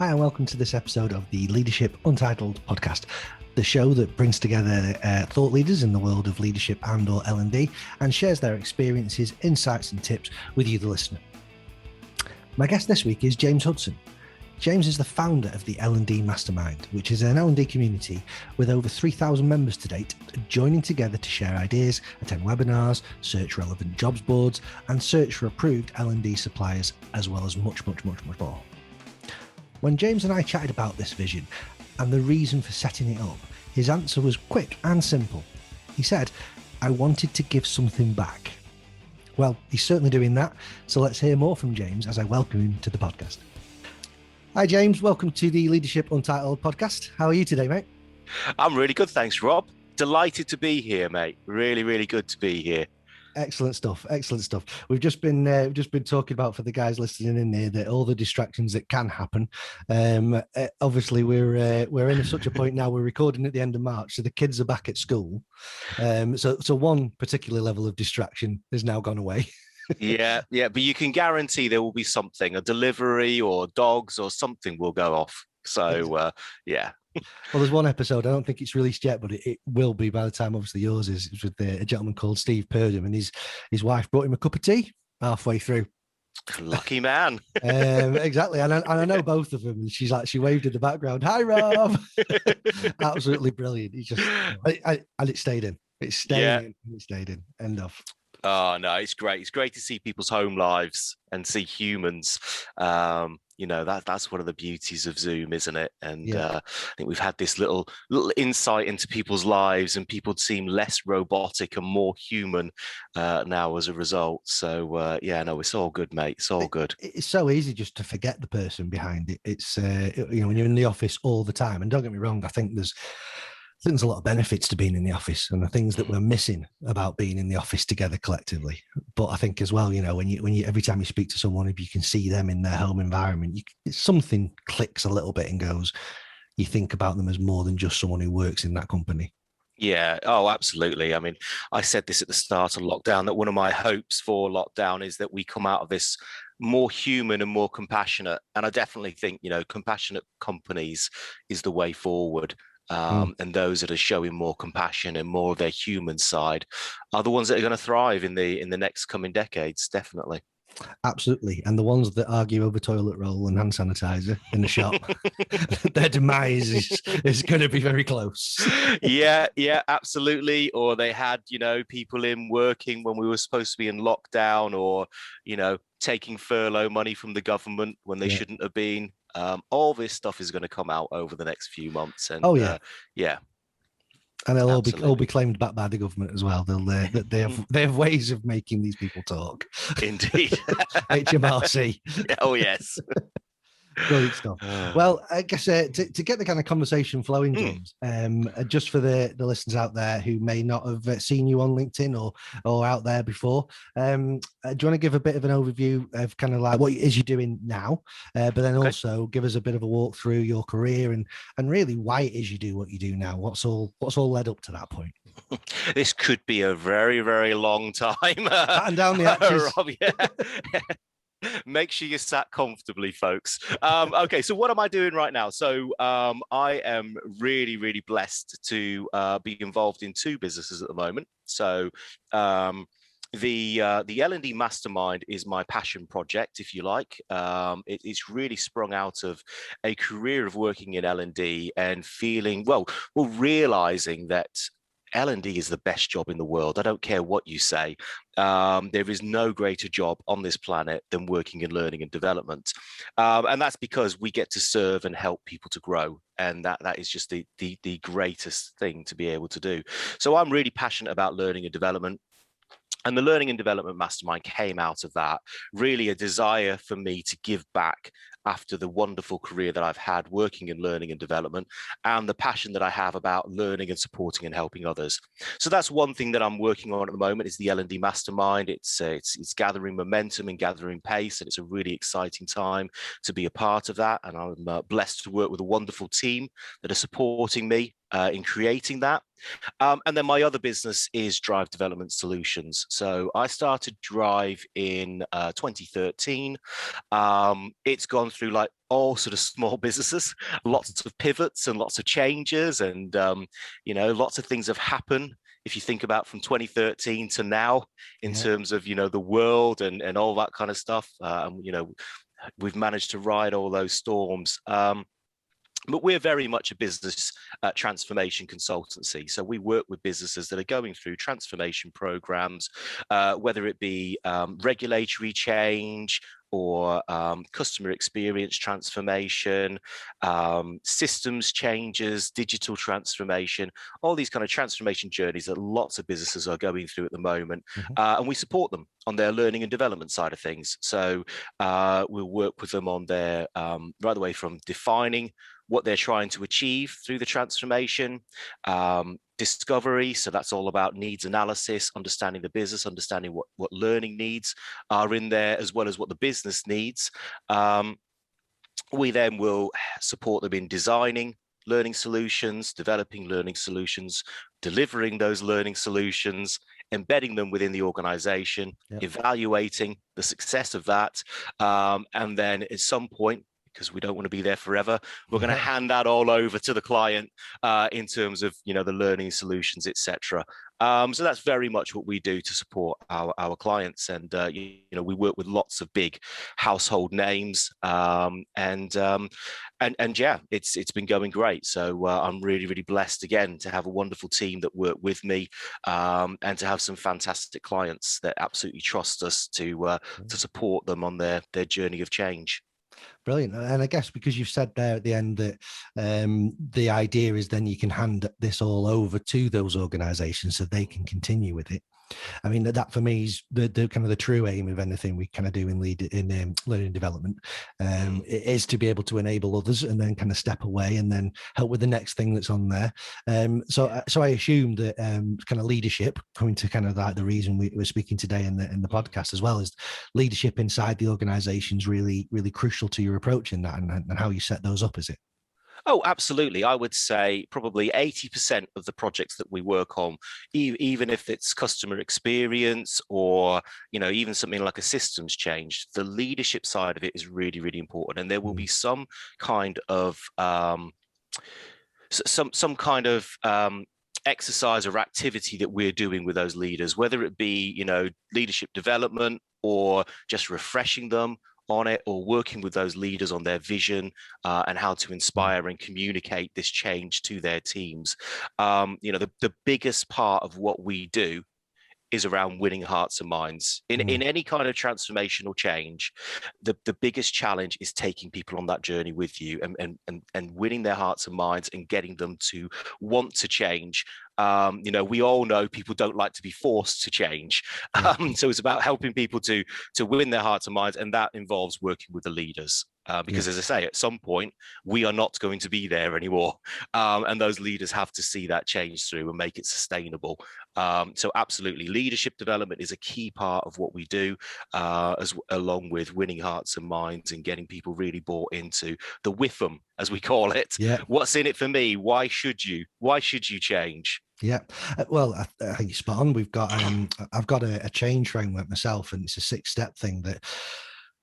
Hi, and welcome to this episode of the Leadership Untitled podcast, the show that brings together thought leaders in the world of leadership and or L&D and shares their experiences, insights and tips with you, the listener. My guest this week is James Hudson. James is the founder of the L&D Mastermind, which is an L&D community with over 3,000 members to date, joining together to share ideas, attend webinars, search relevant jobs boards, and search for approved L&D suppliers, as well as much more. When James and I chatted about this vision and the reason for setting it up, his answer was quick and simple. He said, "I wanted to give something back." Well, he's certainly doing that, so let's hear more from James as I welcome him to the podcast. Hi, James. Welcome to the Leadership Untitled podcast. How are you today, mate? I'm really good, thanks, Rob. Delighted to be here, mate. Really good to be here. Excellent stuff. We've just been talking about, for the guys listening in there, that all the distractions that can happen. Obviously, we're in such a point now. We're recording at the end of March, so the kids are back at school. So one particular level of distraction has now gone away. Yeah, but you can guarantee there will be something, a delivery or dogs or something will go off. So yeah. Well, there's one episode, I don't think it's released yet, but it will be by the time obviously yours is. It's with a gentleman called Steve Purdom, and his wife brought him a cup of tea halfway through. Lucky man. Exactly. And I know both of them, and she waved in the background, "Hi, Rob." Absolutely brilliant. He just, and it stayed in. It stayed in. End of. Oh no, it's great. It's great to see people's home lives and see humans. That's one of the beauties of Zoom, isn't it? And I think we've had this little insight into people's lives, and people seem less robotic and more human now as a result. So it's all good, mate. It's all good. It's so easy just to forget the person behind it. It's when you're in the office all the time, and don't get me wrong, I think there's a lot of benefits to being in the office, and the things that we're missing about being in the office together collectively. But I think as well, when you every time you speak to someone, if you can see them in their home environment, something clicks a little bit and goes, you think about them as more than just someone who works in that company. Yeah. Oh, absolutely. I mean, I said this at the start of lockdown, that one of my hopes for lockdown is that we come out of this more human and more compassionate. And I definitely think, compassionate companies is the way forward. And those that are showing more compassion and more of their human side are the ones that are going to thrive in the next coming decades, definitely. Absolutely. And the ones that argue over toilet roll and hand sanitizer in the shop, their demise is going to be very close. Yeah, absolutely. Or they had, people in working when we were supposed to be in lockdown, or, taking furlough money from the government when they shouldn't have been. All this stuff is going to come out over the next few months. And and they'll all be claimed back by the government as well. They have ways of making these people talk. Indeed. HMRC. Oh yes. Brilliant stuff. Well, I guess to get the kind of conversation flowing, James, just for the listeners out there who may not have seen you on LinkedIn or out there before, do you want to give a bit of an overview of kind of like what it is you're doing now, but then also give us a bit of a walk through your career and really why it is you do what you do now? What's all led up to that point? This could be a very, very long time. And down the hatches. Rob, yeah. Make sure you sat comfortably, folks. Okay, so what am I doing right now? So I am really blessed to be involved in two businesses at the moment. So the L&D Mastermind is my passion project, if you like. It's really sprung out of a career of working in L&D and feeling, realizing that L&D is the best job in the world. I don't care what you say. There is no greater job on this planet than working in learning and development. And that's because we get to serve and help people to grow. And that is just the greatest thing to be able to do. So I'm really passionate about learning and development. And the Learning and Development Mastermind came out of that, really a desire for me to give back after the wonderful career that I've had working in learning and development, and the passion that I have about learning and supporting and helping others. So that's one thing that I'm working on at the moment, is the L&D Mastermind. It's gathering momentum and gathering pace, and it's a really exciting time to be a part of that. And I'm blessed to work with a wonderful team that are supporting me in creating that. And then my other business is Drive Development Solutions. So I started Drive in 2013. It's gone through like all sort of small businesses, lots of pivots and lots of changes, and lots of things have happened. If you think about from 2013 to now, in terms of the world and all that kind of stuff, we've managed to ride all those storms. But we're very much a business transformation consultancy. So we work with businesses that are going through transformation programs, whether it be regulatory change or customer experience transformation, systems changes, digital transformation, all these kind of transformation journeys that lots of businesses are going through at the moment. And we support them on their learning and development side of things. So we'll work with them on their, right away from defining what they're trying to achieve through the transformation, discovery. So that's all about needs analysis, understanding the business, understanding what learning needs are in there, as well as what the business needs. We then will support them in designing learning solutions, developing learning solutions, delivering those learning solutions, embedding them within the organization, evaluating the success of that. And then at some point, because we don't want to be there forever, we're going to hand that all over to the client in terms of the learning solutions, etc. So that's very much what we do to support our clients, and we work with lots of big household names, and yeah, it's been going great. So I'm really blessed again to have a wonderful team that work with me, and to have some fantastic clients that absolutely trust us to support them on their journey of change. Brilliant. And I guess because you've said there at the end that the idea is then you can hand this all over to those organizations so they can continue with it. I mean, that for me is the kind of the true aim of anything we kind of do in learning and development. It is to be able to enable others and then kind of step away and then help with the next thing that's on there. So I assume that kind of leadership, coming to kind of like the reason we're speaking today in the podcast as well, is leadership inside the organization is really crucial to your approach in that and how you set those up, is it? Oh, absolutely. I would say probably 80% of the projects that we work on, even if it's customer experience or, even something like a systems change, the leadership side of it is really important. And there will be some kind of exercise or activity that we're doing with those leaders, whether it be, leadership development or just refreshing them on it, or working with those leaders on their vision and how to inspire and communicate this change to their teams. The biggest part of what we do is around winning hearts and minds. In any kind of transformational change, the biggest challenge is taking people on that journey with you and winning their hearts and minds and getting them to want to change. We all know people don't like to be forced to change. So it's about helping people to win their hearts and minds, and that involves working with the leaders. Because as I say, at some point, we are not going to be there anymore. And those leaders have to see that change through and make it sustainable. So absolutely, leadership development is a key part of what we do, along with winning hearts and minds and getting people really bought into the WIFM, as we call it. What's in it for me? Why should you change? Yeah, well, I think you're spot on. We've got I've got a change framework myself, and it's a 6-step thing that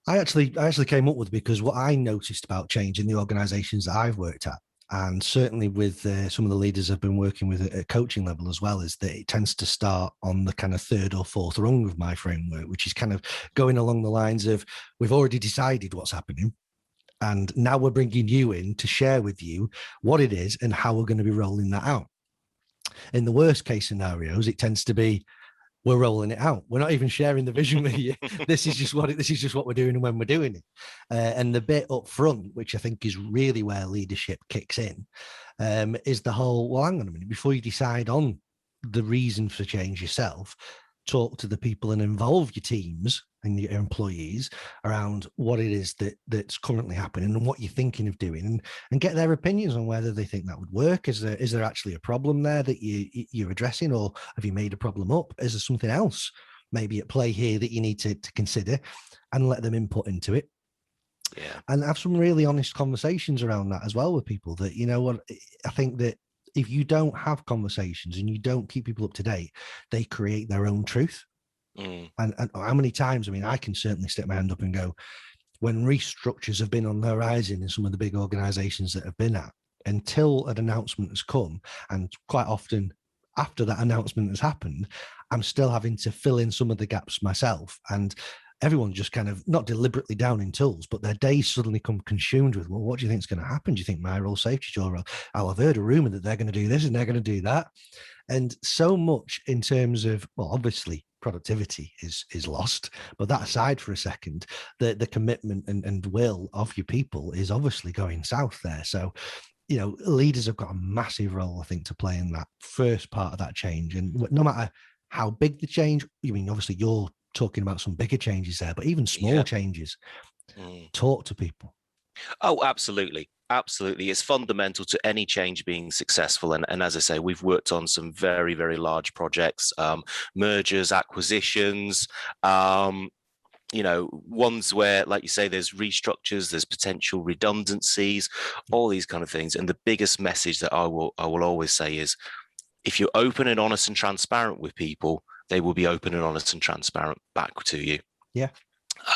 I actually came up with because what I noticed about change in the organizations that I've worked at, and certainly with some of the leaders I've been working with at coaching level as well, is that it tends to start on the kind of 3rd or 4th rung of my framework, which is kind of going along the lines of, we've already decided what's happening, and now we're bringing you in to share with you what it is and how we're going to be rolling that out. In the worst case scenarios, it tends to be, we're rolling it out. We're not even sharing the vision with you. This is just what we're doing and when we're doing it. And the bit up front, which I think is really where leadership kicks in, is the whole, well, hang on a minute, before you decide on the reason for change yourself, talk to the people and involve your teams and your employees around what it is that's currently happening and what you're thinking of doing, and get their opinions on whether they think that would work. Is there actually a problem there that you're addressing, or have you made a problem up? Is there something else maybe at play here that you need to consider, and let them input into it? And have some really honest conversations around that as well with people. That, what I think that if you don't have conversations and you don't keep people up to date, they create their own truth. And how many times, I mean, I can certainly stick my hand up and go, when restructures have been on the horizon in some of the big organizations that have been at, until an announcement has come, and quite often after that announcement has happened, I'm still having to fill in some of the gaps myself. And everyone just kind of not deliberately downing tools, but their days suddenly come consumed with, well, what do you think is going to happen? Do you think my role safe? Your role? Oh, I've heard a rumor that they're going to do this and they're going to do that. And so much in terms of, well, obviously productivity is lost, but that aside for a second, the commitment and will of your people is obviously going south there. So, you know, leaders have got a massive role, I think, to play in that first part of that change. And no matter how big the change, I mean, obviously you're talking about some bigger changes there, but even small changes, talk to people. Oh, absolutely. Absolutely. It's fundamental to any change being successful. And as I say, we've worked on some very, very large projects, mergers, acquisitions, you know, ones where, like you say, there's restructures, there's potential redundancies, all these kind of things. And the biggest message that I will always say is, if you're open and honest and transparent with people, they will be open and honest and transparent back to you. Yeah.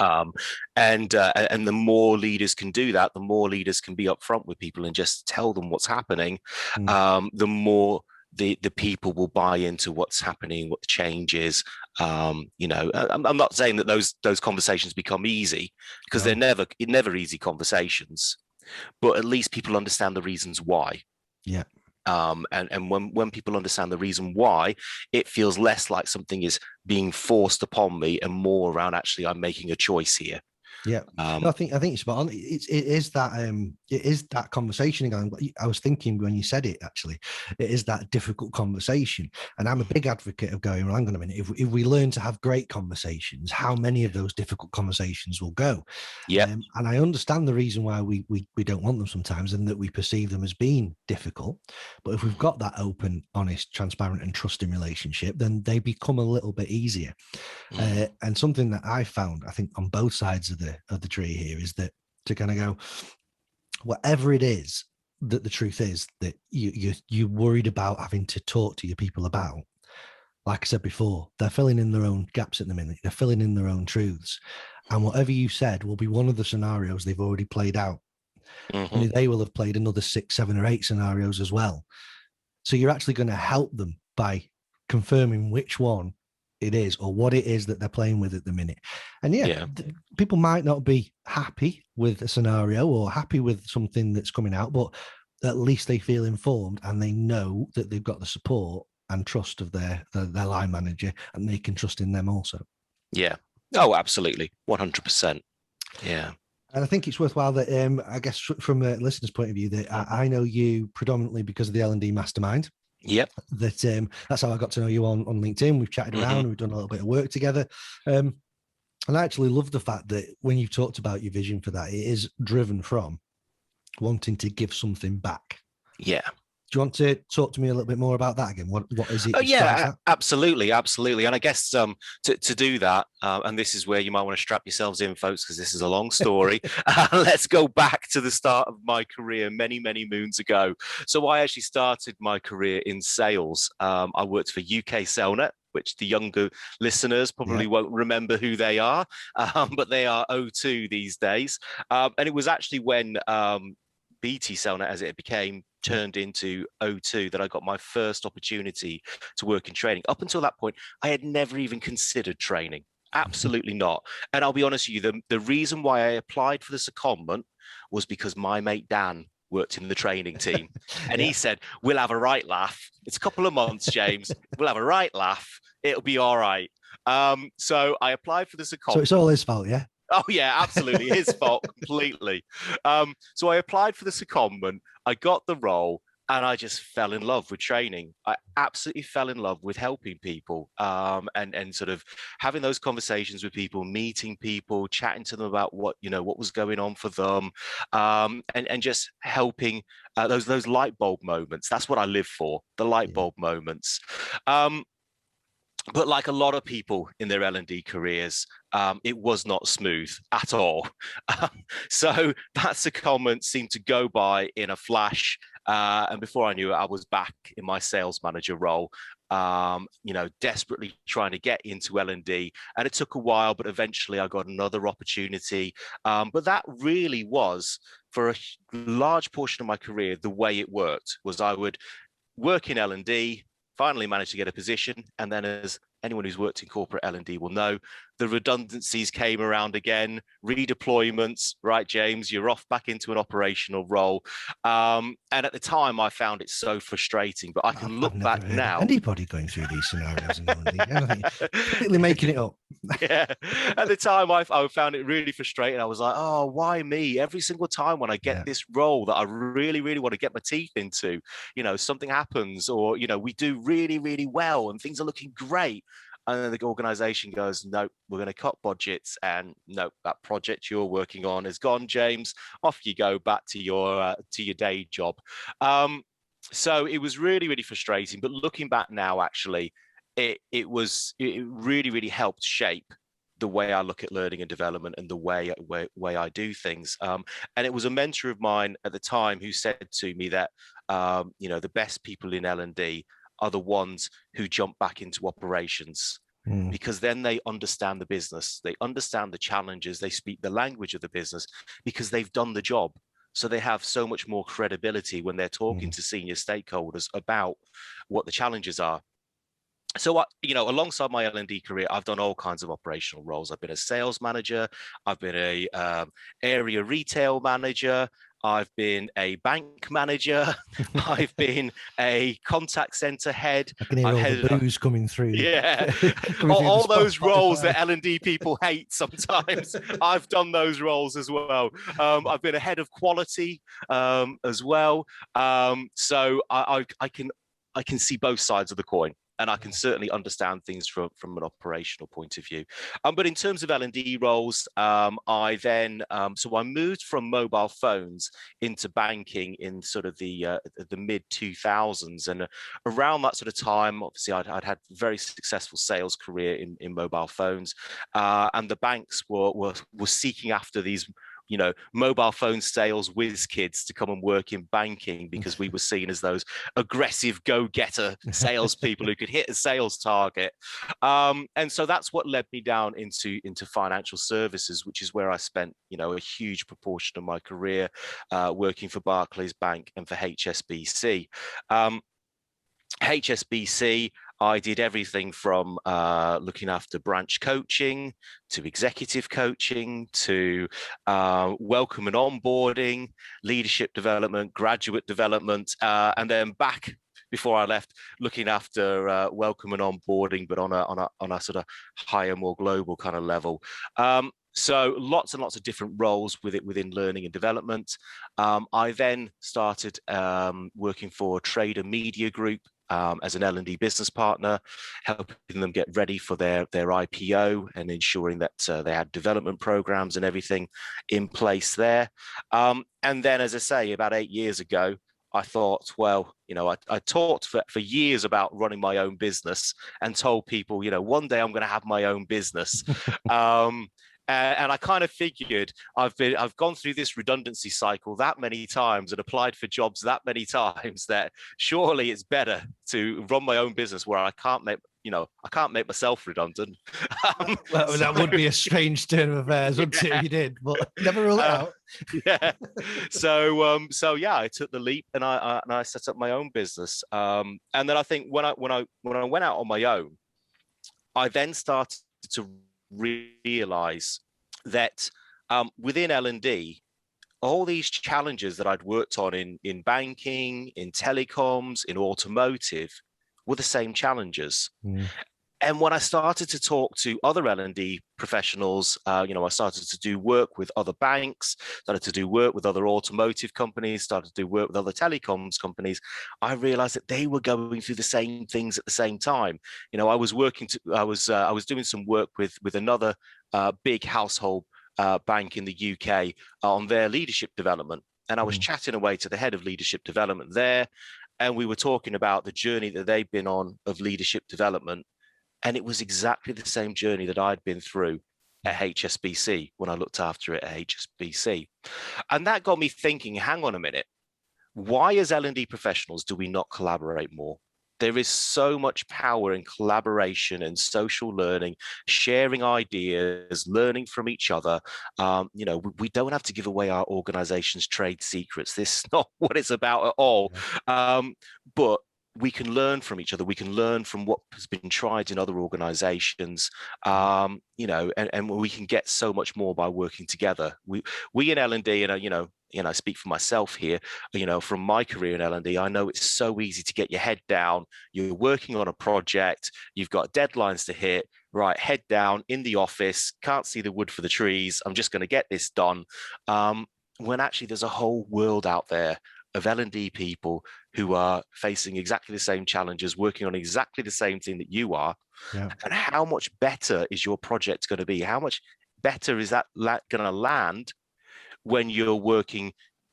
And the more leaders can do that, the more leaders can be upfront with people and just tell them what's happening. The more the people will buy into what's happening, what the change is. You know, I'm not saying that those conversations become easy, because they're never easy conversations, but at least people understand the reasons why. Yeah. And when people understand the reason why, it feels less like something is being forced upon me and more around, actually, I'm making a choice here. Yeah, no, I think it's spot on. It is that conversation again. I was thinking when you said it, actually, it is that difficult conversation. And I'm a big advocate of going, well, hang on a minute, if we learn to have great conversations, how many of those difficult conversations will go? Yeah. And I understand the reason why we don't want them sometimes, and that we perceive them as being difficult. But if we've got that open, honest, transparent, and trusting relationship, then they become a little bit easier. And something that I found, I think, on both sides of the tree here, is that to kind of go, whatever it is that the truth is that you're worried about having to talk to your people about, like I said before, they're filling in their own gaps at the minute, they're filling in their own truths, and whatever you said will be one of the scenarios they've already played out. And they will have played another 6, 7, or 8 scenarios as well. So you're actually going to help them by confirming which one it is, or what it is that they're playing with at the minute. And people might not be happy with a scenario or happy with something that's coming out, but at least they feel informed and they know that they've got the support and trust of their line manager, and they can trust in them also. Yeah. Oh, absolutely. 100%. Yeah. And I think it's worthwhile that, I guess, from a listener's point of view, that I know you predominantly because of the L&D Mastermind. Yep. That's how I got to know you on LinkedIn. We've chatted around, we've done a little bit of work together. And I actually love the fact that when you talked about your vision for that, it is driven from wanting to give something back. Yeah. Do you want to talk to me a little bit more about that again? What is it? Oh, yeah, absolutely. And I guess to do that, and this is where you might want to strap yourselves in, folks, because this is a long story. Let's go back to the start of my career many, many moons ago. So I actually started my career in sales. I worked for UK Cellnet, which the younger listeners probably won't remember who they are, but they are O2 these days. And it was actually when BT Cellnet, as it became, turned into O2, that I got my first opportunity to work in training. Up until that point, I had never even considered training. Absolutely not. And I'll be honest with you, the reason why I applied for the secondment was because my mate Dan worked in the training team. And he said, we'll have a right laugh. It's a couple of months, James. We'll have a right laugh. It'll be all right. So I applied for the secondment. So it's all his fault, yeah? Oh, yeah, absolutely. His fault completely. So I applied for the secondment. I got the role, and I just fell in love with training. I absolutely fell in love with helping people, and sort of having those conversations with people, meeting people, chatting to them about what was going on for them, and just helping those light bulb moments. That's what I live for, the light bulb moments. But like a lot of people in their L&D careers, it was not smooth at all. So that secondment seemed to go by in a flash. And before I knew it, I was back in my sales manager role, desperately trying to get into L&D. And it took a while, but eventually I got another opportunity. But that really was, for a large portion of my career, the way it worked was I would work in L&D, finally managed to get a position, and then, as anyone who's worked in corporate L&D will know, the redundancies came around again, redeployments, right, James, you're off back into an operational role. And at the time, I found it so frustrating, but I can look back now. Anybody going through these scenarios in L&D, anything, completely making it up. Yeah, at the time, I found it really frustrating. I was like, oh, why me? Every single time when I get this role that I really, really want to get my teeth into, something happens, or, we do really, really well and things are looking great. And then the organization goes, no, we're going to cut budgets, and no, that project you're working on is gone, James. Off you go back to your day job. So it was really, really frustrating. But looking back now, actually, it really, really helped shape the way I look at learning and development and the way I do things. And it was a mentor of mine at the time who said to me that, the best people in L&D are the ones who jump back into operations, because then they understand the business, they understand the challenges, they speak the language of the business because they've done the job. So they have so much more credibility when they're talking to senior stakeholders about what the challenges are. So, alongside my L&D career, I've done all kinds of operational roles. I've been a sales manager, I've been a area retail manager, I've been a bank manager, I've been a contact center head. I can hear all the booze coming through. Yeah, all those roles that L&D people hate sometimes. I've done those roles as well. I've been a head of quality as well. So I can see both sides of the coin. And I can certainly understand things from an operational point of view. But in terms of L&D roles, I then, so I moved from mobile phones into banking in sort of the mid 2000s. And around that sort of time, obviously, I'd had a very successful sales career in mobile phones. And the banks were seeking after these mobile phone sales whiz kids to come and work in banking, because we were seen as those aggressive go-getter salespeople who could hit a sales target. And so that's what led me down into financial services, which is where I spent, a huge proportion of my career working for Barclays Bank and for HSBC. HSBC, I did everything from looking after branch coaching to executive coaching to welcome and onboarding, leadership development, graduate development, and then back before I left, looking after welcome and onboarding, but on a sort of higher, more global kind of level. So lots and lots of different roles within learning and development. I then started working for Trader Media Group as an L&D business partner, helping them get ready for their IPO and ensuring that they had development programs and everything in place there. And then, as I say, about 8 years ago, I thought, well, I talked for years about running my own business and told people, one day I'm going to have my own business. And I kind of figured I've gone through this redundancy cycle that many times and applied for jobs that many times that surely it's better to run my own business where I can't make myself redundant. Well, that would be a strange turn of affairs, wouldn't it, if you did, but never rule it out. Yeah. So yeah, I took the leap and I set up my own business. And then I think when I went out on my own, I then started to realize that within L&D, all these challenges that I'd worked on in banking, in telecoms, in automotive were the same challenges. And when I started to talk to other L&D professionals, I started to do work with other banks, started to do work with other automotive companies, started to do work with other telecoms companies. I realized that they were going through the same things at the same time. I was doing some work with another big household bank in the UK on their leadership development. And I was chatting away to the head of leadership development there. And we were talking about the journey that they've been on of leadership development. And it was exactly the same journey that I'd been through at HSBC when I looked after it at HSBC. And that got me thinking, hang on a minute, why as L&D professionals do we not collaborate more? There is so much power in collaboration and social learning, sharing ideas, learning from each other. We don't have to give away our organization's trade secrets. This is not what it's about at all. But we can learn from each other. We can learn from what has been tried in other organizations, and we can get so much more by working together. We in L&D, I speak for myself here, from my career in L&D, I know it's so easy to get your head down. You're working on a project, you've got deadlines to hit, right, head down in the office, can't see the wood for the trees, I'm just going to get this done. When actually there's a whole world out there of L&D people who are facing exactly the same challenges, working on exactly the same thing that you are. Yeah. And how much better is your project going to be? How much better is that going to land when you're working,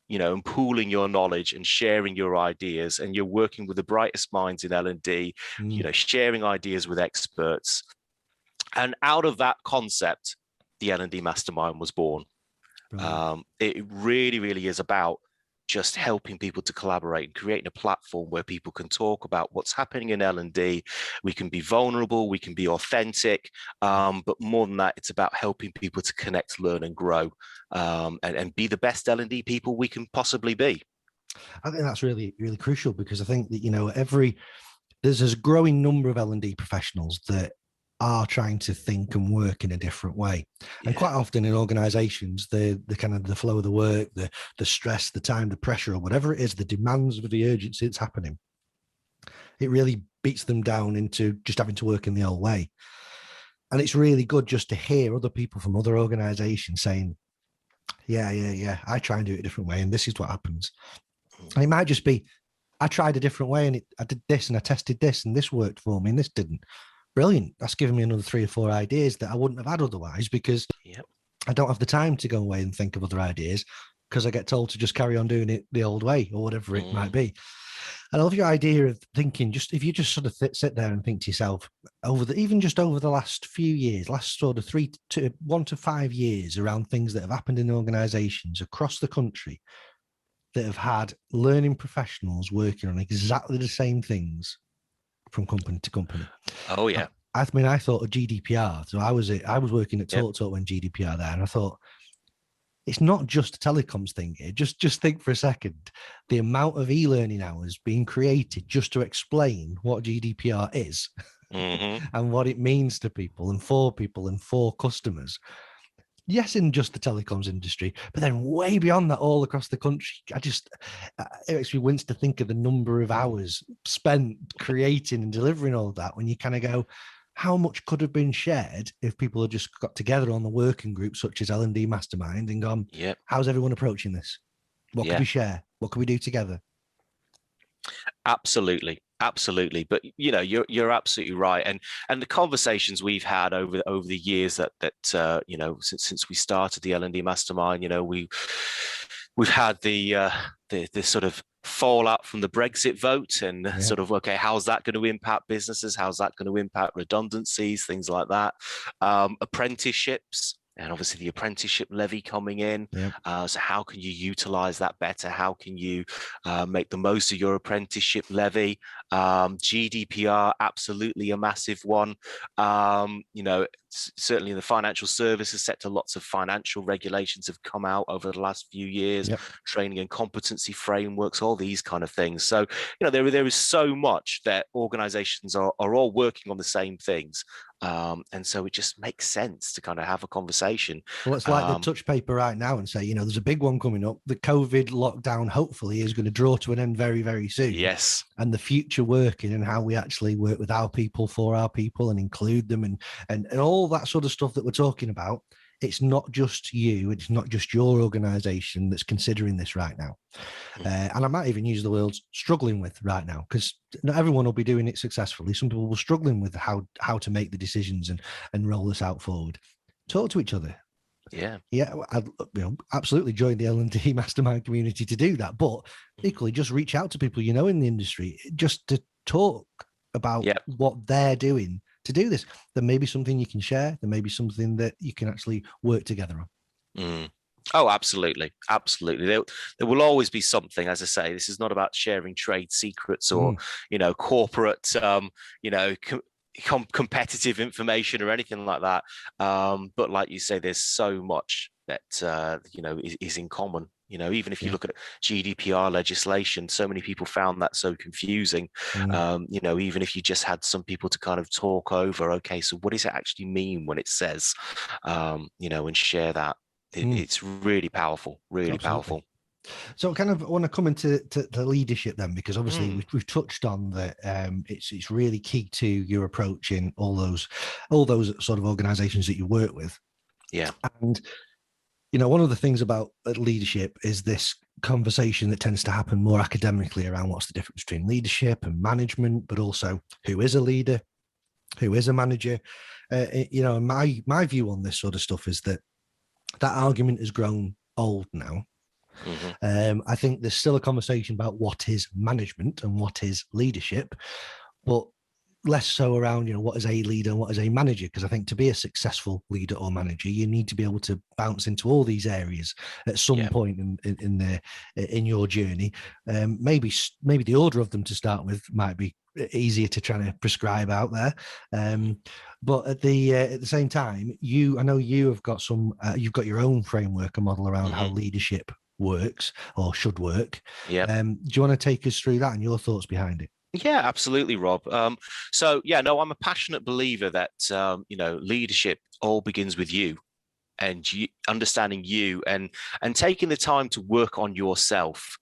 and pooling your knowledge and sharing your ideas, and you're working with the brightest minds in L&D, sharing ideas with experts. And out of that concept, the L&D Mastermind was born. It really, really is about just helping people to collaborate and creating a platform where people can talk about what's happening in L&D. We can be vulnerable, we can be authentic, but more than that, it's about helping people to connect, learn, and grow, and be the best L&D people we can possibly be. I think that's really, really crucial, because I think that, there's a growing number of L&D professionals that are trying to think and work in a different way. And quite often in organizations, the kind of the flow of the work, the stress, the time, the pressure, or whatever it is, the demands of the urgency that's happening, it really beats them down into just having to work in the old way. And it's really good just to hear other people from other organizations saying, yeah, I try and do it a different way, and this is what happens. And it might just be, I tried a different way, and I did this, and I tested this, and this worked for me, and this didn't. Brilliant. That's given me another 3 or 4 ideas that I wouldn't have had otherwise, because I don't have the time to go away and think of other ideas, because I get told to just carry on doing it the old way, or whatever it might be. And I love your idea of thinking, if you just sort of sit there and think to yourself, even just over the last few years, last sort of 1 to 5 years, around things that have happened in organizations across the country that have had learning professionals working on exactly the same things from company to company. Oh yeah. I mean, I thought of GDPR. So I was working at TalkTalk when GDPR there, and I thought, it's not just a telecoms thing here. Just think for a second, the amount of e-learning hours being created just to explain what GDPR is and what it means to people and for customers. Yes, in just the telecoms industry, but then way beyond that, all across the country. It makes me wince to think of the number of hours spent creating and delivering all of that, when you kind of go, how much could have been shared if people had just got together on the working group, such as L&D Mastermind, and gone, how's everyone approaching this? What could we share? What could we do together? Absolutely. But you're absolutely right, and the conversations we've had over the years that since we started the L&D Mastermind, we've had the sort of fallout from the Brexit vote, and sort of, okay, how's that going to impact businesses? How's that going to impact redundancies, things like that? Apprenticeships. And obviously the apprenticeship levy coming in. So how can you utilize that better? How can you make the most of your apprenticeship levy? GDPR, absolutely a massive one. Certainly in the financial services sector, lots of financial regulations have come out over the last few years, training and competency frameworks, all these kind of things. So, there is so much that organizations are all working on the same things. And so it just makes sense to kind of have a conversation. Well, it's like the touch paper right now and say, there's a big one coming up. The COVID lockdown hopefully is going to draw to an end very, very soon. Yes. And the future working and how we actually work with our people, for our people, and include them, and all that sort of stuff that we're talking about. It's not just you, it's not just your organization that's considering this right now. And I might even use the word struggling with right now, because not everyone will be doing it successfully. Some people will be struggling with how to make the decisions and roll this out forward. Talk to each other. I'd absolutely join the L&D Mastermind community to do that, but equally just reach out to people in the industry, just to talk about what they're doing to do this. There may be something you can share. There may be something that you can actually work together on. Oh, absolutely, absolutely. There will always be something. As I say, this is not about sharing trade secrets or, corporate, competitive information or anything like that. But like you say, there's so much that is in common. Even if you Yeah. look at GDPR legislation, so many people found that so confusing. Mm. Even if you just had some people to kind of talk over, okay, so what does it actually mean when it says, and share that. Mm. It's really powerful, really Absolutely. powerful. So, kind of, I want to come into the leadership then, because obviously Mm, we've touched on that. It's really key to your approach in all those sort of organisations that you work with. yeah. And one of the things about leadership is this conversation that tends to happen more academically around what's the difference between leadership and management, but also who is a leader, who is a manager. My view on this sort of stuff is that argument has grown old now. Hmm. I think there's still a conversation about what is management and what is leadership, but less so around what is a leader and what is a manager, because I think to be a successful leader or manager you need to be able to bounce into all these areas at some Yeah. point in your journey. Maybe the order of them to start with might be easier to try to prescribe out there, but at the same time, I know you have got you've got your own framework and model around how Hmm. leadership works or should work. Yeah. Do you want to take us through that and your thoughts behind it? Yeah, absolutely, Rob. So yeah, no, I'm a passionate believer that leadership all begins with you and you understanding you and taking the time to work on yourself.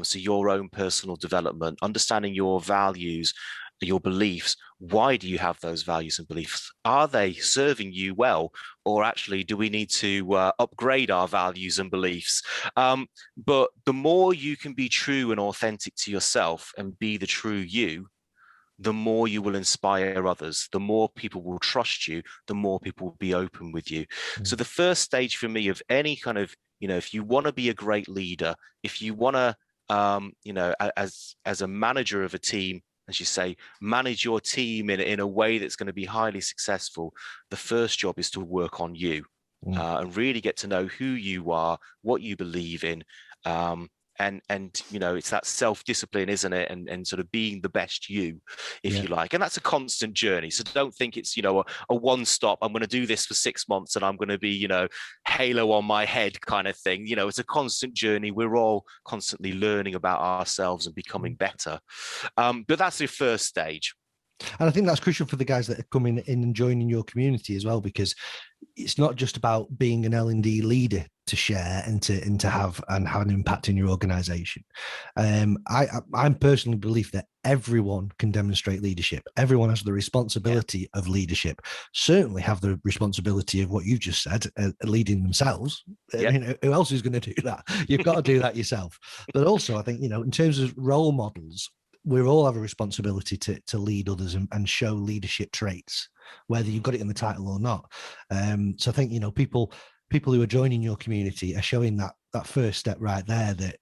So your own personal development, understanding your values, your beliefs. Why do you have those values and beliefs? Are they serving you well, or actually do we need to upgrade our values and beliefs? But the more you can be true and authentic to yourself and be the true you, the more you will inspire others, the more people will trust you, the more people will be open with you. So Mm. the first stage for me of any kind of, if you want to be a great leader, if you want to, as a manager of a team, as you say, manage your team in a way that's going to be highly successful, the first job is to work on you. Mm. And really get to know who you are, what you believe in, um, and it's that self-discipline, isn't it, and sort of being the best you, if Yeah. you like. And that's a constant journey, so don't think it's a one stop, I'm going to do this for 6 months and I'm going to be halo on my head kind of thing. It's a constant journey. We're all constantly learning about ourselves and becoming better, but that's the first stage. And I think that's crucial for the guys that are coming in and joining your community as well, because it's not just about being an L&D leader to share and to have an impact in your organization. I personally believe that everyone can demonstrate leadership. Everyone has the Yeah. responsibility of leadership. Certainly have the responsibility of what you just said, leading themselves. I Yep. mean, who else is going to do that? You've got to do that yourself. But also, I think in terms of role models, we all have a responsibility to lead others and show leadership traits, whether you've got it in the title or not. So I think people who are joining your community are showing that first step right there, that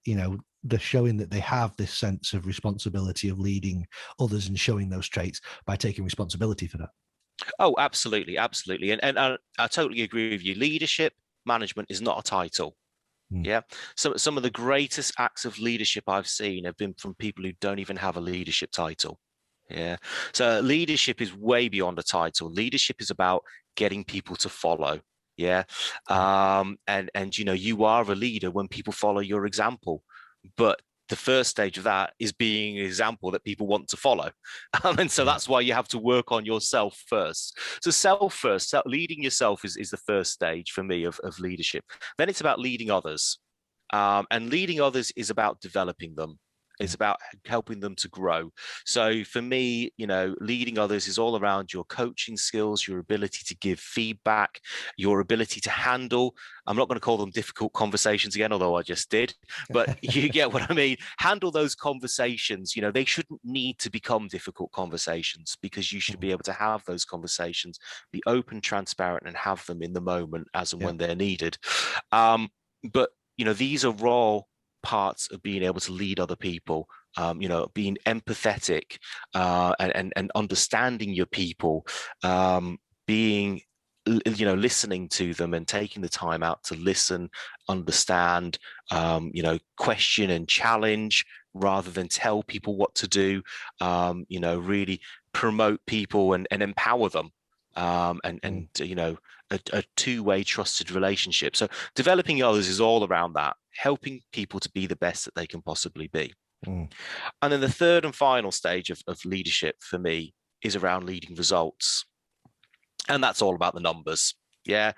they're showing that they have this sense of responsibility of leading others and showing those traits by taking responsibility for that. Oh, absolutely, absolutely, and I totally agree with you. Leadership management is not a title. Mm. Yeah. So some of the greatest acts of leadership I've seen have been from people who don't even have a leadership title. Yeah. So leadership is way beyond a title. Leadership is about getting people to follow. Yeah. And you are a leader when people follow your example. But the first stage of that is being an example that people want to follow. And so Yeah. that's why you have to work on yourself first. So self first, leading yourself is the first stage for me of leadership. Then it's about leading others. And leading others is about developing them. Yeah. It's about helping them to grow. So for me, leading others is all around your coaching skills, your ability to give feedback, your ability to handle. I'm not going to call them difficult conversations again, although I just did, but you get what I mean. Handle those conversations. They shouldn't need to become difficult conversations, because you should be able to have those conversations, be open, transparent, and have them in the moment as and Yeah. when they're needed. But these are all parts of being able to lead other people. Being empathetic, and understanding your people, being listening to them and taking the time out to listen, understand, question and challenge rather than tell people what to do, really promote people and empower them, a two-way trusted relationship. So developing others is all around that, helping people to be the best that they can possibly be. And then the third and final stage of leadership for me is around leading results. And that's all about the numbers. Yeah.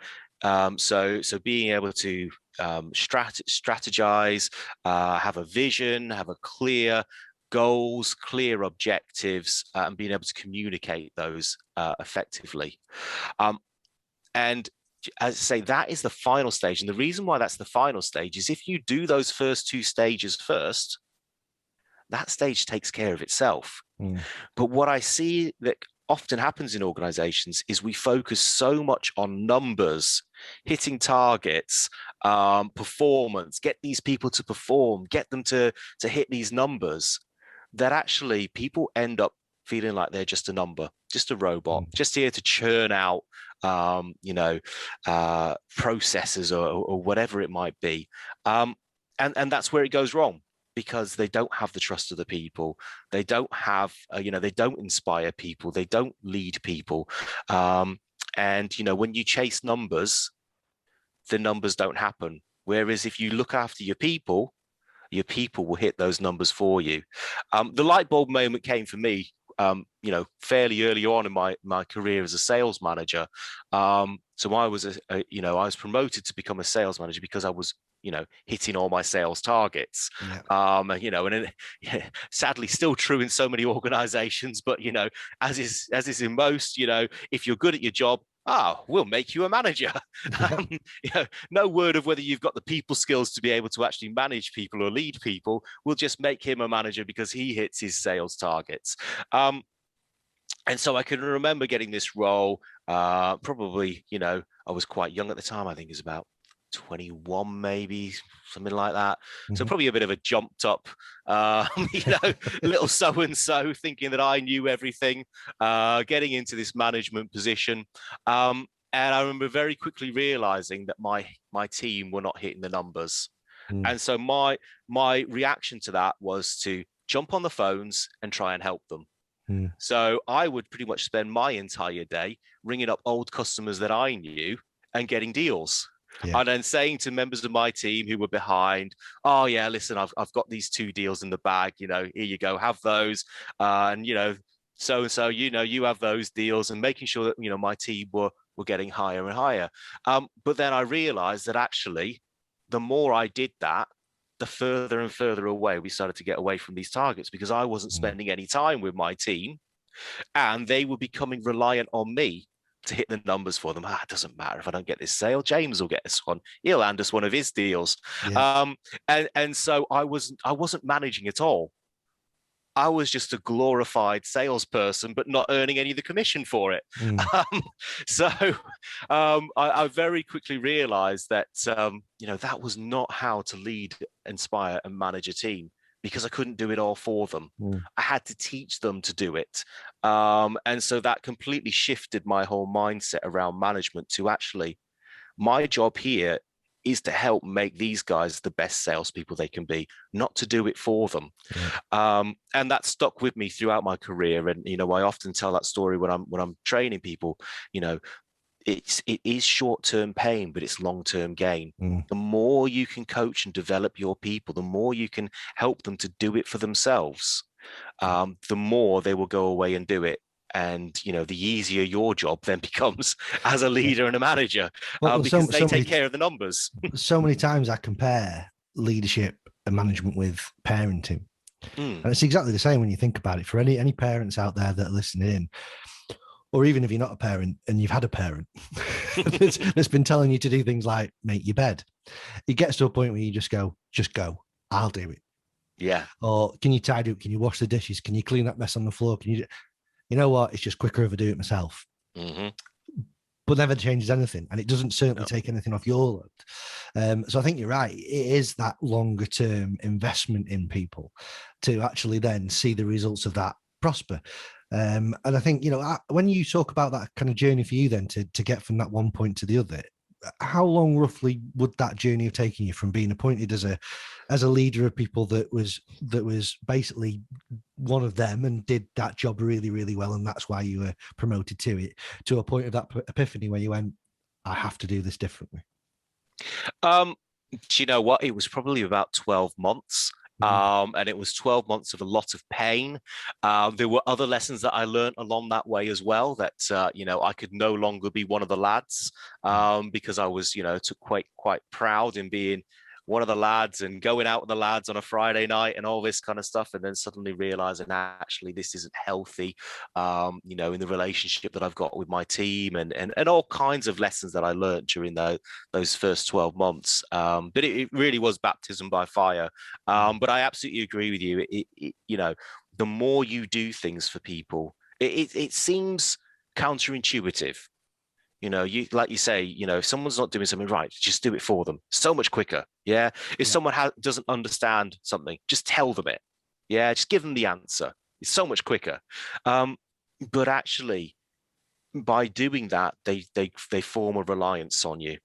So being able to strategize, have a vision, have a clear goals, clear objectives, and being able to communicate those effectively. And as I say, that is the final stage. And the reason why that's the final stage is if you do those first two stages first, that stage takes care of itself. But what I see that often happens in organizations is we focus so much on numbers, hitting targets, performance, get these people to perform, get them to hit these numbers, that actually people end up feeling like they're just a number, just a robot, just here to churn out processes or whatever it might be. And that's where it goes wrong, because they don't have the trust of the people. They don't have, they don't inspire people. They don't lead people. And when you chase numbers, the numbers don't happen. Whereas if you look after your people will hit those numbers for you. The light bulb moment came for me, fairly early on in my career as a sales manager. So I was I was promoted to become a sales manager because I was hitting all my sales targets. And sadly still true in so many organizations, but as is in most, if you're good at your job, we'll make you a manager. No word of whether you've got the people skills to be able to actually manage people or lead people. We'll just make him a manager because he hits his sales targets. And so I can remember getting this role, probably, I was quite young at the time. I think it was about 21, maybe something like that. So probably a bit of a jumped up, little so-and-so thinking that I knew everything, getting into this management position. And I remember very quickly realizing that my team were not hitting the numbers. And so my reaction to that was to jump on the phones and try and help them. So I would pretty much spend my entire day ringing up old customers that I knew and getting deals. And then saying to members of my team who were behind, oh yeah, listen, I've got these 2 deals in the bag, here you go, have those. And so-and-so, you have those deals, and making sure that, my team were getting higher and higher. But then I realized that actually, the more I did that, the further and further away we started to get away from these targets, because I wasn't spending any time with my team and they were becoming reliant on me to hit the numbers for them. It doesn't matter if I don't get this sale, James will get this one. He'll hand us one of his deals. And so I wasn't managing at all. I was just a glorified salesperson, but not earning any of the commission for it. So I very quickly realized that, that was not how to lead, inspire, and manage a team, because I couldn't do it all for them. I had to teach them to do it. And so that completely shifted my whole mindset around management to actually, my job here is to help make these guys the best salespeople they can be, not to do it for them. And that stuck with me throughout my career. And, I often tell that story when I'm training people, it is short-term pain, but it's long-term gain. The more you can coach and develop your people, the more you can help them to do it for themselves, the more they will go away and do it. And, the easier your job then becomes as a leader and a manager, because they take care of the numbers. So many times I compare leadership and management with parenting. And it's exactly the same when you think about it. For any parents out there that are listening in, or even if you're not a parent and you've had a parent that's been telling you to do things like make your bed, it gets to a point where you just go, I'll do it. Yeah. Or can you tidy up? Can you wash the dishes? Can you clean that mess on the floor? Can you know what? It's just quicker if I do it myself. But never changes anything. And it doesn't certainly take anything off your load. So I think you're right. It is that longer term investment in people to actually then see the results of that prosper. And I think, when you talk about that kind of journey for you then to get from that one point to the other, how long roughly would that journey have taken you from being appointed as a leader of people that was basically one of them and did that job really, really well, and that's why you were promoted to it, to a point of that epiphany where you went, I have to do this differently? Do you know what? It was probably about 12 months. And it was 12 months of a lot of pain. There were other lessons that I learned along that way as well, that, I could no longer be one of the lads because I was, quite proud in being one of the lads and going out with the lads on a Friday night and all this kind of stuff. And then suddenly realizing actually this isn't healthy, in the relationship that I've got with my team and all kinds of lessons that I learned during those first 12 months. But it really was baptism by fire. But I absolutely agree with you. The more you do things for people, it seems counterintuitive. You like you say, if someone's not doing something right, just do it for them. So much quicker. Yeah. If someone doesn't understand something, just tell them it. Yeah. Just give them the answer. It's so much quicker. But actually, by doing that, they form a reliance on you.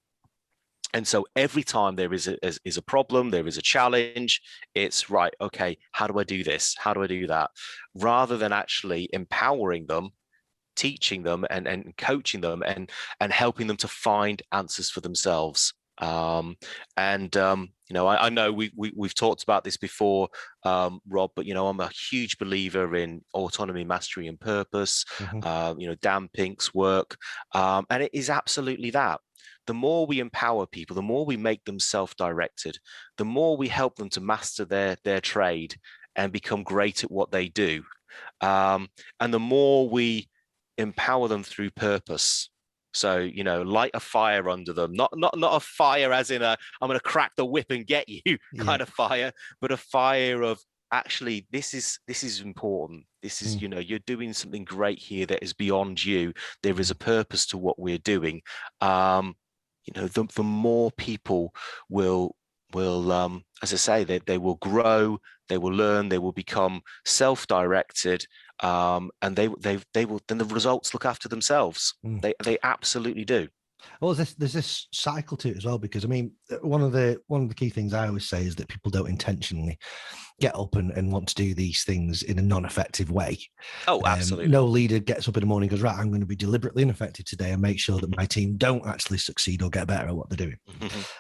And so every time there is a problem, there is a challenge, it's right. Okay. How do I do this? How do I do that? Rather than actually empowering them, teaching them and coaching them and helping them to find answers for themselves. I know we've talked about this before, Rob, but I'm a huge believer in autonomy, mastery, and purpose. Dan Pink's work, and it is absolutely that. The more we empower people, the more we make them self-directed, the more we help them to master their trade and become great at what they do, and the more we empower them through purpose. So, light a fire under them, not a fire as in I'm going to crack the whip and get you kind of fire, but a fire of actually, this is important. This is, you're doing something great here that is beyond you. There is a purpose to what we're doing. The more people will as I say, they will grow, they will learn, they will become self-directed, and they will, then the results look after themselves. They absolutely do. Well, there's this cycle to it as well, because I mean, one of the key things I always say is that people don't intentionally get up and want to do these things in a non-effective way. Oh, absolutely. No leader gets up in the morning and goes, right, I'm going to be deliberately ineffective today and make sure that my team don't actually succeed or get better at what they're doing.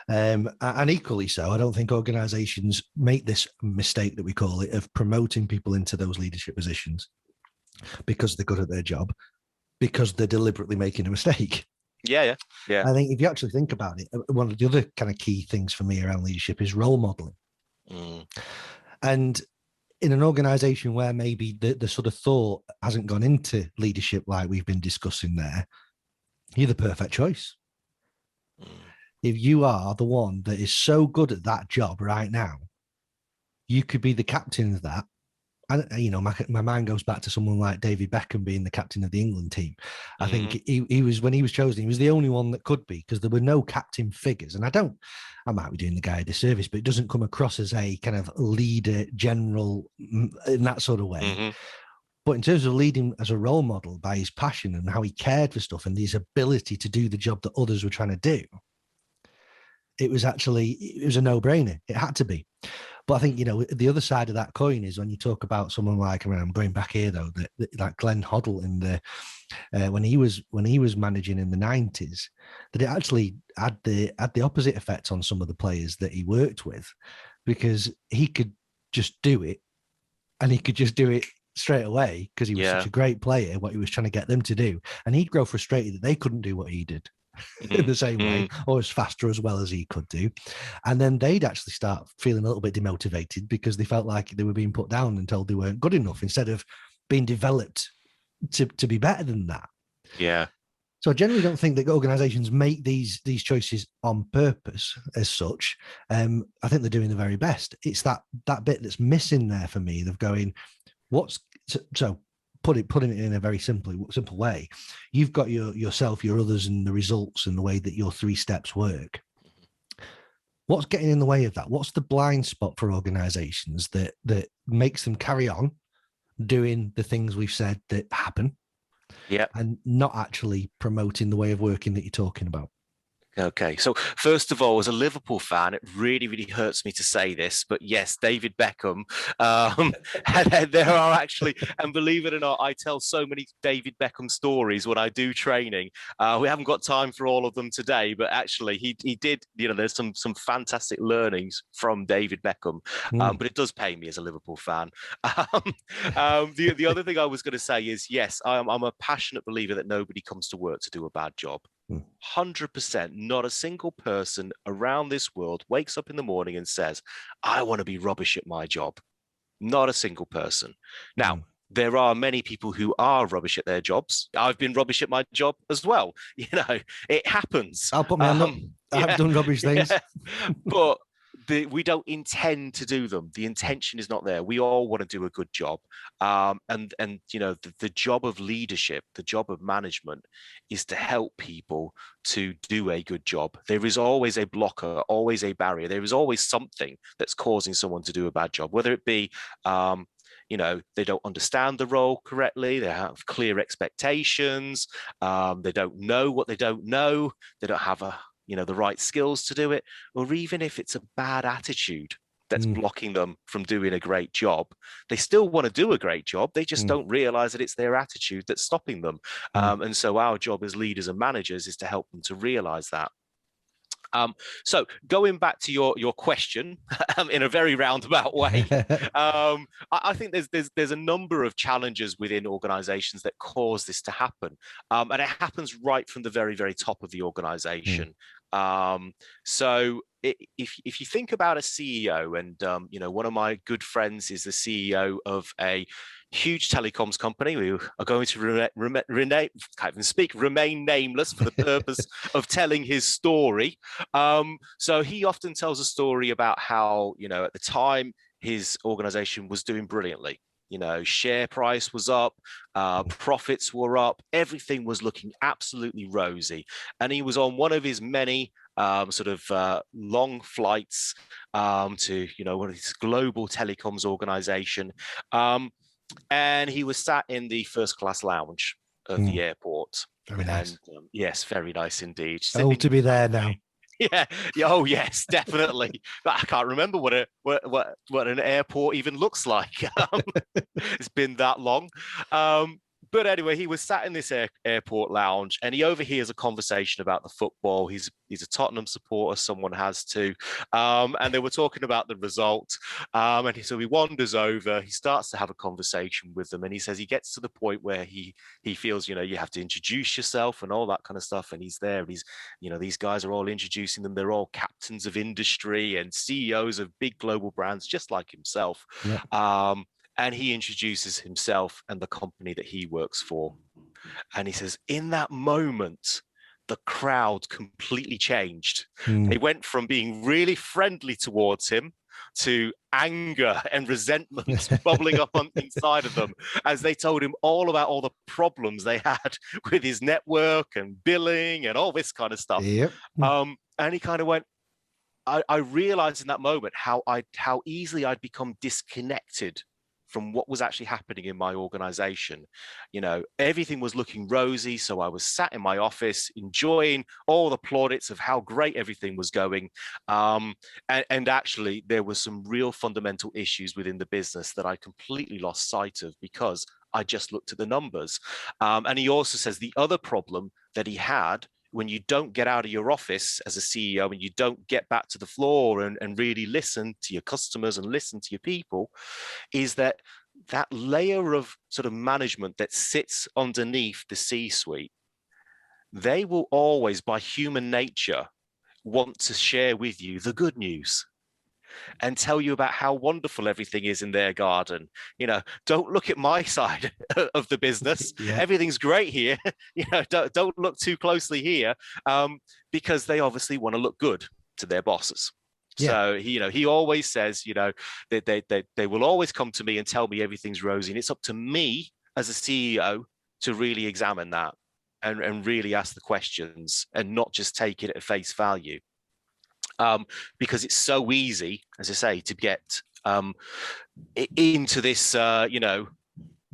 And equally so, I don't think organizations make this mistake that we call it of promoting people into those leadership positions because they're good at their job, because they're deliberately making a mistake. Yeah. I think if you actually think about it, one of the other kind of key things for me around leadership is role modeling. And in an organization where maybe the sort of thought hasn't gone into leadership like we've been discussing there, you're the perfect choice. If you are the one that is so good at that job right now, you could be the captain of that. And, my mind goes back to someone like David Beckham being the captain of the England team. I think he was, when he was chosen, he was the only one that could be, because there were no captain figures. And I might be doing the guy a disservice, but it doesn't come across as a kind of leader, general in that sort of way. But in terms of leading as a role model by his passion and how he cared for stuff and his ability to do the job that others were trying to do, it was a no-brainer. It had to be. But I think, the other side of that coin is when you talk about someone like, I'm going back here though, like Glenn Hoddle when he was managing in the 90s, that it actually had the opposite effect on some of the players that he worked with, because he could just do it, and he could just do it straight away because he was such a great player, what he was trying to get them to do. And he'd grow frustrated that they couldn't do what he did in the same way, or as fast or as well as he could do. And then they'd actually start feeling a little bit demotivated because they felt like they were being put down and told they weren't good enough, instead of being developed to be better than that. Yeah. So I generally don't think that organizations make these choices on purpose as such. I think they're doing the very best. It's that bit that's missing there for me, of going, putting it in a very simple way. You've got yourself, your others, and the results, and the way that your 3 steps work. What's getting in the way of that? What's the blind spot for organizations that makes them carry on, doing the things we've said that happen, and not actually promoting the way of working that you're talking about. Okay, so first of all, as a Liverpool fan, it really, really hurts me to say this, but yes, David Beckham. And there are actually, and believe it or not, I tell so many David Beckham stories when I do training. We haven't got time for all of them today, but actually, he did. There's some fantastic learnings from David Beckham. But it does pain me as a Liverpool fan. The other thing I was going to say is, yes, I'm a passionate believer that nobody comes to work to do a bad job. 100%, not a single person around this world wakes up in the morning and says, I want to be rubbish at my job. Not a single person. Now, there are many people who are rubbish at their jobs. I've been rubbish at my job as well. It happens. I'll put my hand up. I've done rubbish things. But we don't intend to do them. The intention is not there. We all want to do a good job. And the job of leadership, the job of management is to help people to do a good job. There is always a blocker, always a barrier. There is always something that's causing someone to do a bad job, whether it be they don't understand the role correctly. They have clear expectations. They don't know what they don't know. They don't have the right skills to do it, or even if it's a bad attitude that's blocking them from doing a great job, they still want to do a great job. They just don't realize that it's their attitude that's stopping them. And so our job as leaders and managers is to help them to realize that. So going back to your question in a very roundabout way, I think there's a number of challenges within organizations that cause this to happen. And it happens right from the very, very top of the organization. So if you think about a CEO, and one of my good friends is the CEO of a huge telecoms company. We are going to remain nameless for the purpose of telling his story. So he often tells a story about how, at the time his organization was doing brilliantly. Share price was up, profits were up, everything was looking absolutely rosy. And he was on one of his many long flights to, one of these global telecoms organization. And he was sat in the first class lounge of the airport. Very nice. And, yes, very nice indeed. Oh, to be there now. Yeah. Oh, yes, definitely. But I can't remember what an airport even looks like. It's been that long. But anyway, he was sat in this airport lounge, and he overhears a conversation about the football. He's a Tottenham supporter, someone has to. And they were talking about the result. And so he wanders over, he starts to have a conversation with them. And he says he gets to the point where he feels, you have to introduce yourself and all that kind of stuff. And he's there, and these guys are all introducing them. They're all captains of industry and CEOs of big global brands, just like himself. Yeah. And he introduces himself and the company that he works for. And he says, in that moment, the crowd completely changed. They went from being really friendly towards him to anger and resentment bubbling up inside of them as they told him all about all the problems they had with his network and billing and all this kind of stuff. Yep. And he kind of went, I realized in that moment how easily I'd become disconnected from what was actually happening in my organization. Everything was looking rosy. So I was sat in my office enjoying all the plaudits of how great everything was going. And actually there were some real fundamental issues within the business that I completely lost sight of because I just looked at the numbers. And he also says the other problem that he had when you don't get out of your office as a CEO and you don't get back to the floor and really listen to your customers and listen to your people, is that layer of sort of management that sits underneath the C-suite, they will always, by human nature, want to share with you the good news and tell you about how wonderful everything is in their garden. Don't look at my side of the business. Yeah. Everything's great here. Don't look too closely here, because they obviously want to look good to their bosses. Yeah. So he always says, they will always come to me and tell me everything's rosy, and it's up to me as a CEO to really examine that and really ask the questions and not just take it at face value. Because it's so easy, as I say, to get into this,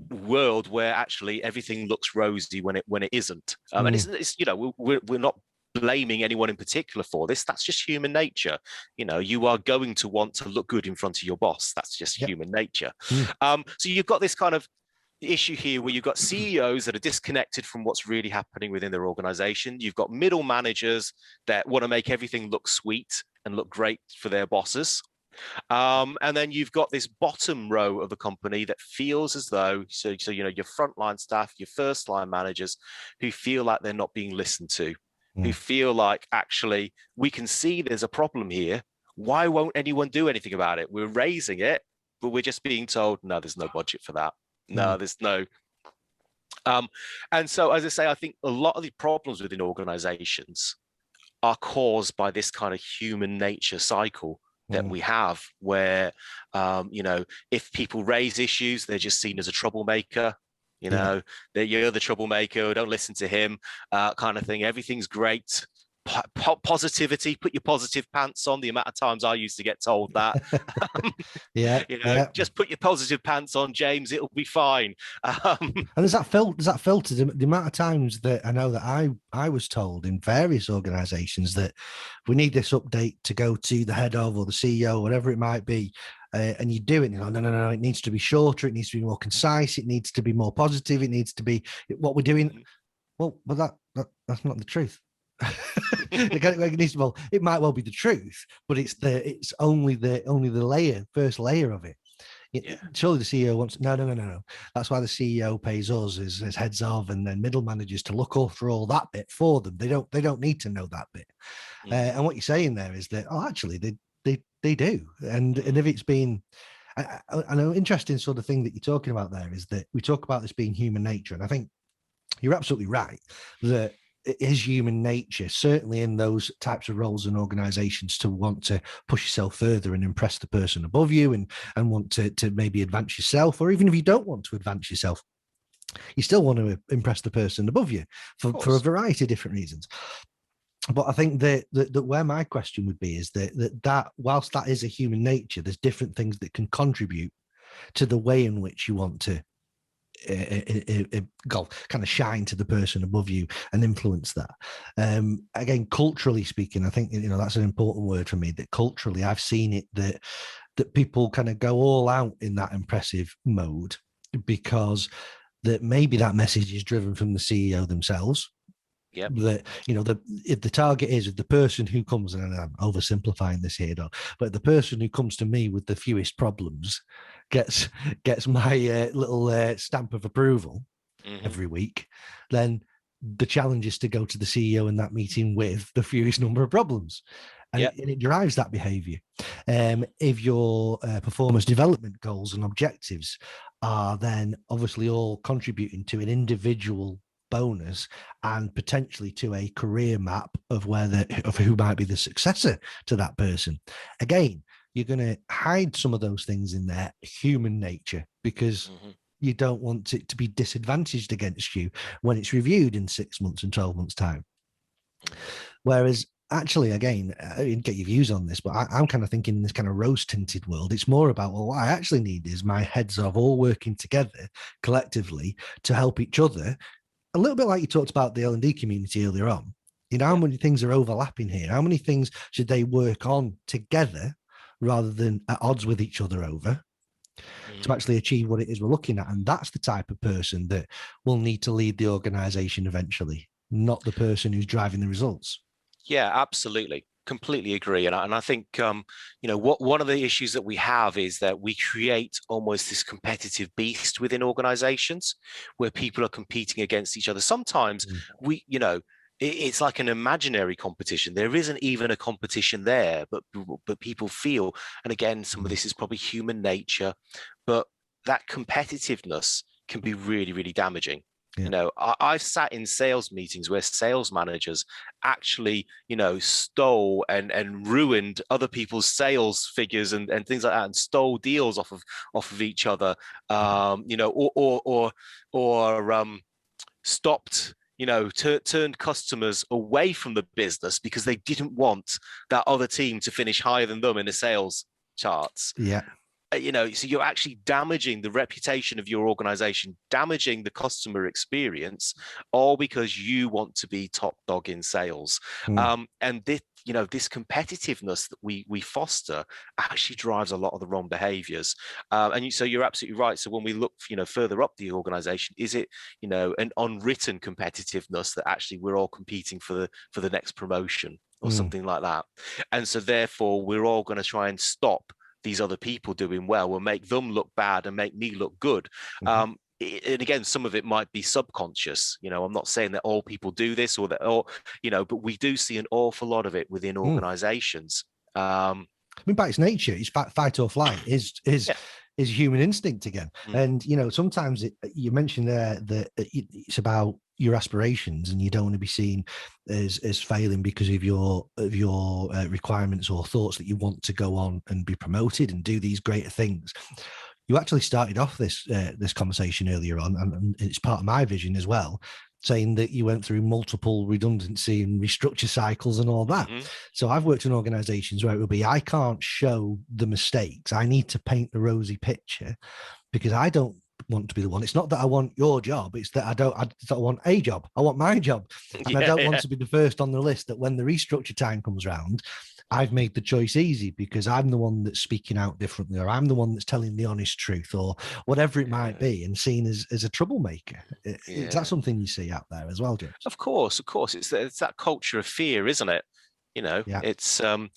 world where actually everything looks rosy when it isn't. And it's we're not blaming anyone in particular for this. That's just human nature. You are going to want to look good in front of your boss. That's just human nature. So you've got this kind of issue here where you've got CEOs that are disconnected from what's really happening within their organization. You've got middle managers that want to make everything look sweet and look great for their bosses. And then you've got this bottom row of the company that feels as though, your frontline staff, your first line managers, who feel like they're not being listened to, who feel like, actually, we can see there's a problem here. Why won't anyone do anything about it? We're raising it, but we're just being told, no, there's no budget for that. No, there's no. And so, as I say, I think a lot of the problems within organizations are caused by this kind of human nature cycle that we have, where if people raise issues, they're just seen as a troublemaker. That you're the troublemaker, don't listen to him, kind of thing. Everything's great. Positivity, put your positive pants on. The amount of times I used to get told that. Just put your positive pants on, James, it'll be fine. And does that filter the amount of times that I know that I was told in various organizations that we need this update to go to the head of or the CEO, whatever it might be, and you do it, no, it needs to be shorter, it needs to be more concise, it needs to be more positive, it needs to be what we're doing. Well, but that's not the truth. It might well be the truth, but it's only the first layer of it. Surely the CEO wants no. That's why the CEO pays us as heads of and then middle managers to look after all that bit for them. They don't need to know that bit. And what you're saying there is that actually they do. And if it's been, I know, interesting sort of thing that you're talking about there is that we talk about this being human nature, and I think you're absolutely right that it is human nature, certainly in those types of roles and organizations, to want to push yourself further and impress the person above you and want to maybe advance yourself, or even if you don't want to advance yourself, you still want to impress the person above you for a variety of different reasons. But I think that where my question would be is that whilst that is a human nature, there's different things that can contribute to the way in which you want to kind of shine to the person above you and influence that. Again, culturally speaking, I think that's an important word for me, that culturally I've seen it that people kind of go all out in that impressive mode because that maybe that message is driven from the CEO themselves. Yep. That if the target is the person who comes, and I'm oversimplifying this here, but the person who comes to me with the fewest problems gets my little stamp of approval every week, then the challenge is to go to the CEO in that meeting with the fewest number of problems. And it drives that behavior. If your performance development goals and objectives are then obviously all contributing to an individual bonus and potentially to a career map of who might be the successor to that person, again, you're going to hide some of those things in their human nature because you don't want it to be disadvantaged against you when it's reviewed in 6 months and 12 months time. Whereas actually, again, I didn't get your views on this, but I'm kind of thinking in this kind of rose-tinted world, it's more about, well, what I actually need is my heads of all working together collectively to help each other. A little bit like you talked about the L&D community earlier on. How many things are overlapping here? How many things should they work on together rather than at odds with each other over to actually achieve what it is we're looking at? And that's the type of person that will need to lead the organization eventually, not the person who's driving the results. Yeah, absolutely. Completely agree. And I think, one of the issues that we have is that we create almost this competitive beast within organizations where people are competing against each other. Sometimes it's like an imaginary competition. There isn't even a competition there, but people feel, and again, some of this is probably human nature, but that competitiveness can be really, really damaging. Yeah. I've sat in sales meetings where sales managers actually, stole and ruined other people's sales figures and things like that, and stole deals off of each other, or stopped, turned customers away from the business because they didn't want that other team to finish higher than them in the sales charts. Yeah. so you're actually damaging the reputation of your organization, damaging the customer experience, all because you want to be top dog in sales. And this competitiveness that we foster actually drives a lot of the wrong behaviors. So you're absolutely right. So when we look, further up the organization, is it, an unwritten competitiveness that actually we're all competing for the next promotion or something like that? And so therefore we're all going to try and stop these other people doing well, will make them look bad and make me look good. And again, some of it might be subconscious. I'm not saying that all people do this or that all, but we do see an awful lot of it within organizations. I mean, by its nature, it's fight or flight is human instinct again. And, sometimes you mentioned there that it's about your aspirations and you don't want to be seen as failing because of your requirements or thoughts that you want to go on and be promoted and do these greater things. You actually started off this conversation earlier on, and it's part of my vision as well, saying that you went through multiple redundancy and restructure cycles and all that. So I've worked in organizations where it will be, I can't show the mistakes. I need to paint the rosy picture because I don't want to be the one. It's not that I want your job. It's that I don't want a job. I want my job. And I don't want to be the first on the list that when the restructure time comes around, I've made the choice easy because I'm the one that's speaking out differently, or I'm the one that's telling the honest truth, or whatever it might be, and seen as a troublemaker. Is that something you see out there as well, James? Of course. It's that culture of fear, isn't it? It's and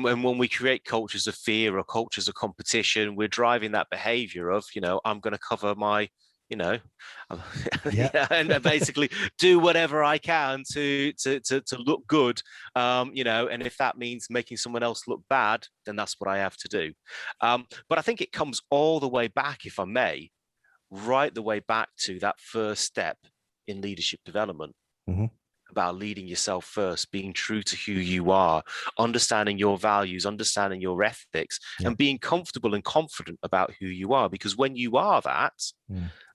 when we create cultures of fear or cultures of competition, we're driving that behavior of, I'm going to cover my, and basically do whatever I can to look good, and if that means making someone else look bad, then that's what I have to do. But I think it comes all the way back, if I may, right the way back to that first step in leadership development. About leading yourself first, being true to who you are, understanding your values, understanding your ethics, and being comfortable and confident about who you are. Because when you are that,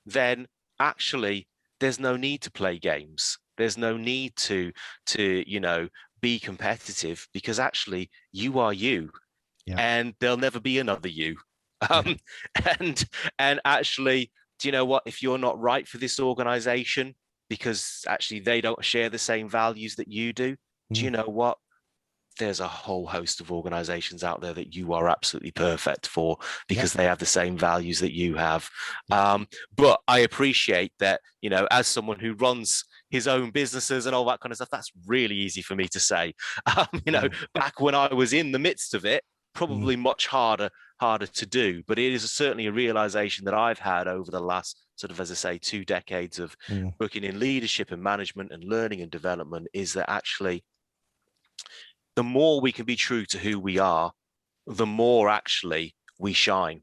then actually there's no need to play games. There's no need to be competitive, because actually you are you, and there'll never be another you. And actually, do you know what? If you're not right for this organization, because actually they don't share the same values that you do, do you know what? There's a whole host of organizations out there that you are absolutely perfect for, because they have the same values that you have. But I appreciate that, as someone who runs his own businesses and all that kind of stuff, that's really easy for me to say. Back when I was in the midst of it, probably much harder to do. But it is certainly a realization that I've had over the last sort of, as I say, 2 decades of working in leadership and management and learning and development, is that actually the more we can be true to who we are, the more actually we shine.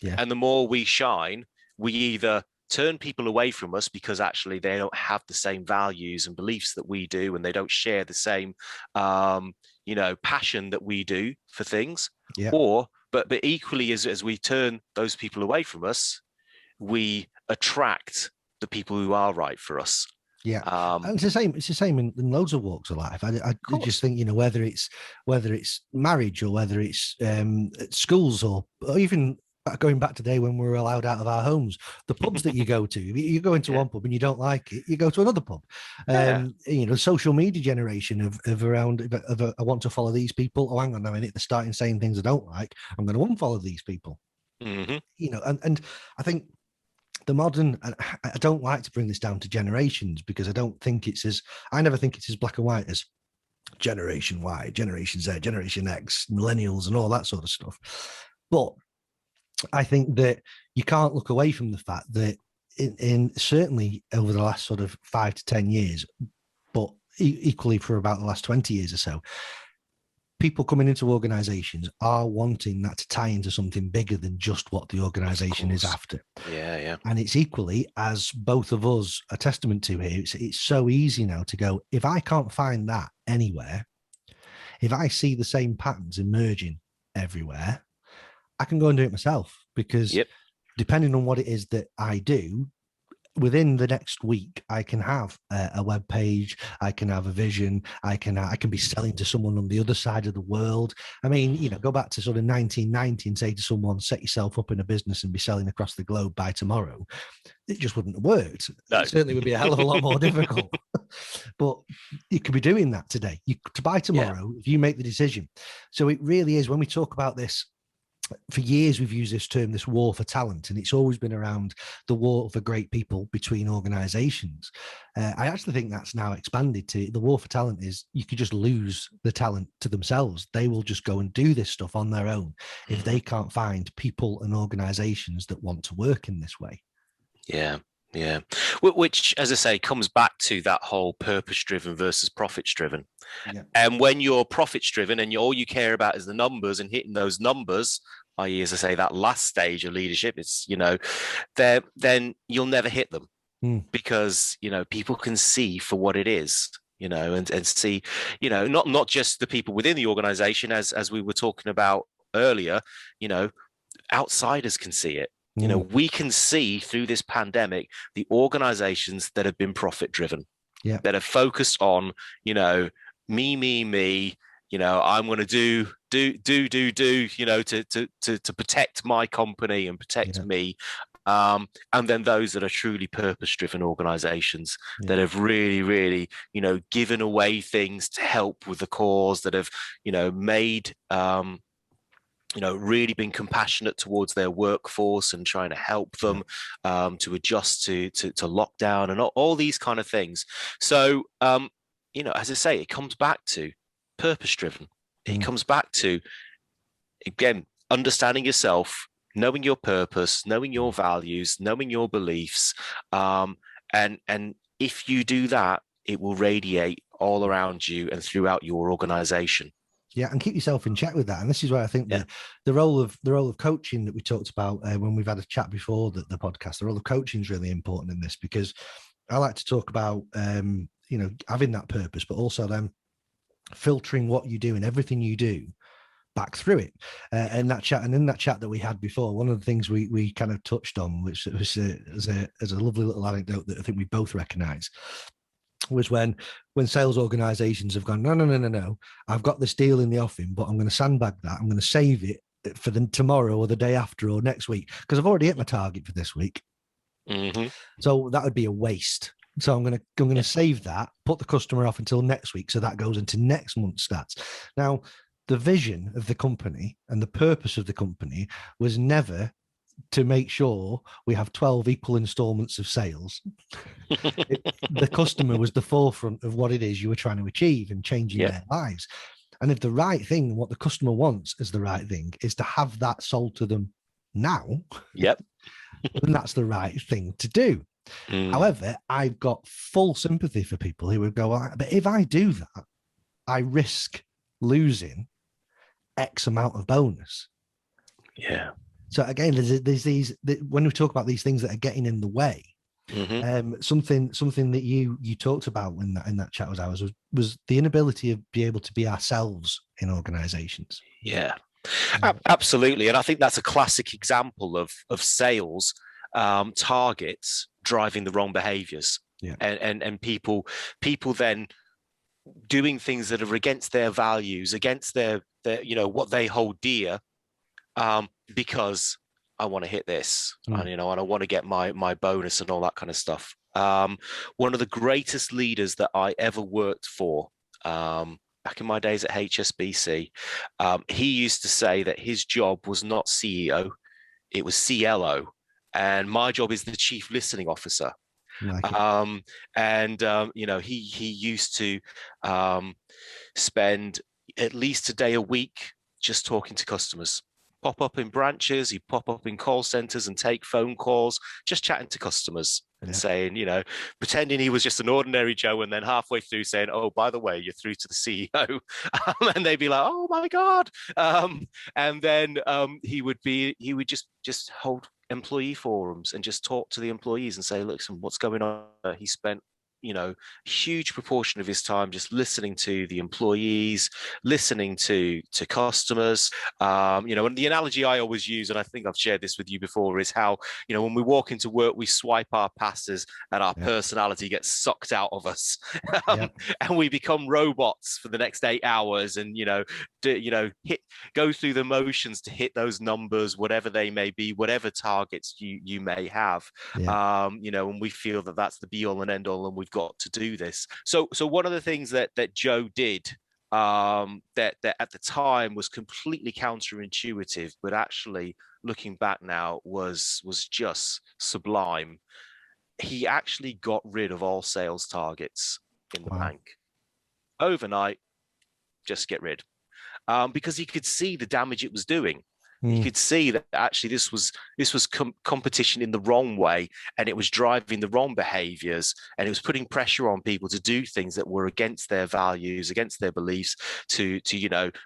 And the more we shine, we either turn people away from us because actually they don't have the same values and beliefs that we do, and they don't share the same passion that we do for things, or but equally as we turn those people away from us, we attract the people who are right for us. And it's the same in loads of walks of life. I just think, whether it's marriage, or whether it's schools, or even going back today when we were allowed out of our homes, the pubs that you go to, you go into one pub and you don't like it, you go to another pub. Social media generation of around I want to follow these people. Oh, hang on a minute, they're starting saying things I don't like. I'm going to unfollow these people. And I think the modern, and I don't like to bring this down to generations, because I never think it's as black and white as Generation Y, Generation Z, Generation X, millennials, and all that sort of stuff. But I think that you can't look away from the fact that in certainly over the last sort of 5 to 10 years, but equally for about the last 20 years or so, people coming into organizations are wanting that to tie into something bigger than just what the organization is after. And it's equally, as both of us are testament to here, it's so easy now to go, if I can't find that anywhere, if I see the same patterns emerging everywhere, I can go and do it myself, because depending on what it is that I do, within the next week, I can have a web page, I can have a vision, I can be selling to someone on the other side of the world. I mean, go back to sort of 1990 and say to someone, set yourself up in a business and be selling across the globe by tomorrow. It just wouldn't have worked. No. It certainly would be a hell of a lot more difficult. But you could be doing that today. To buy tomorrow, if you make the decision. So it really is, when we talk about this, for years we've used this term, this war for talent, and it's always been around the war for great people between organizations. I actually think that's now expanded to the war for talent is you could just lose the talent to themselves. They will just go and do this stuff on their own if they can't find people and organizations that want to work in this way. Yeah. Which, as I say, comes back to that whole purpose-driven versus profits-driven. Yeah. And when you're profits-driven and all you care about is the numbers and hitting those numbers, i.e., as I say, that last stage of leadership, it's, then you'll never hit them because, people can see for what it is, and see, not just the people within the organization, as we were talking about earlier, outsiders can see it. We can see through this pandemic the organizations that have been profit driven, that are focused on, me, I'm going to do, to protect my company and protect me. And then those that are truly purpose driven organizations that have really, really, given away things to help with the cause, that have, made, really been compassionate towards their workforce and trying to help them to adjust to lockdown and all these kind of things. So, as I say, it comes back to purpose-driven. It comes back to, again, understanding yourself, knowing your purpose, knowing your values, knowing your beliefs. And if you do that, it will radiate all around you and throughout your organization. Yeah, and keep yourself in check with that. And this is where I think the role of coaching that we talked about when we've had a chat before the podcast, the role of coaching is really important in this, because I like to talk about having that purpose, but also then filtering what you do and everything you do back through it. And in that chat that we had before, one of the things we kind of touched on, which was as a lovely little anecdote that I think we both recognise, was when sales organizations have gone, no, I've got this deal in the offing, but I'm going to sandbag that. I'm going to save it for the tomorrow or the day after or next week because I've already hit my target for this week. So that would be a waste. So I'm going to save that, put the customer off until next week, so that goes into next month's stats. Now, the vision of the company and the purpose of the company was never to make sure we have 12 equal installments of sales. The customer was the forefront of what it is you were trying to achieve and changing their lives. And if the right thing, what the customer wants as the right thing, is to have that sold to them now, then that's the right thing to do. However, I've got full sympathy for people who would go, but if I do that, I risk losing X amount of bonus. Yeah. So again, there's these, when we talk about these things that are getting in the way, something that you talked about in that chat with ours was the inability of be able to be ourselves in organizations. Yeah, absolutely. And I think that's a classic example of sales targets driving the wrong behaviors. And people then doing things that are against their values, against their what they hold dear, because I want to hit this, and I want to get my bonus and all that kind of stuff. One of the greatest leaders that I ever worked for, back in my days at HSBC, he used to say that his job was not CEO, it was CLO, and my job is the Chief Listening Officer. He used to spend at least a day a week just talking to customers. Pop up in branches, he'd pop up in call centers and take phone calls, just chatting to customers and saying, pretending he was just an ordinary Joe, and then halfway through saying, oh, by the way, you're through to the CEO. And they'd be like, oh my God. And then he would just hold employee forums and just talk to the employees and say, listen, what's going on? He spent huge proportion of his time just listening to the employees, listening to customers. And the analogy I always use, and I think I've shared this with you before, is how, when we walk into work, we swipe our passes and our personality gets sucked out of us. And we become robots for the next 8 hours and, go through the motions to hit those numbers, whatever they may be, whatever targets you may have. And we feel that that's the be all and end all, and we've got to do this. So one of the things that Joe did that at the time was completely counterintuitive, but actually looking back now was just sublime. He actually got rid of all sales targets in the bank overnight. Just get rid, because he could see the damage it was doing. You could see that actually this was competition in the wrong way, and it was driving the wrong behaviors, and it was putting pressure on people to do things that were against their values, against their beliefs, to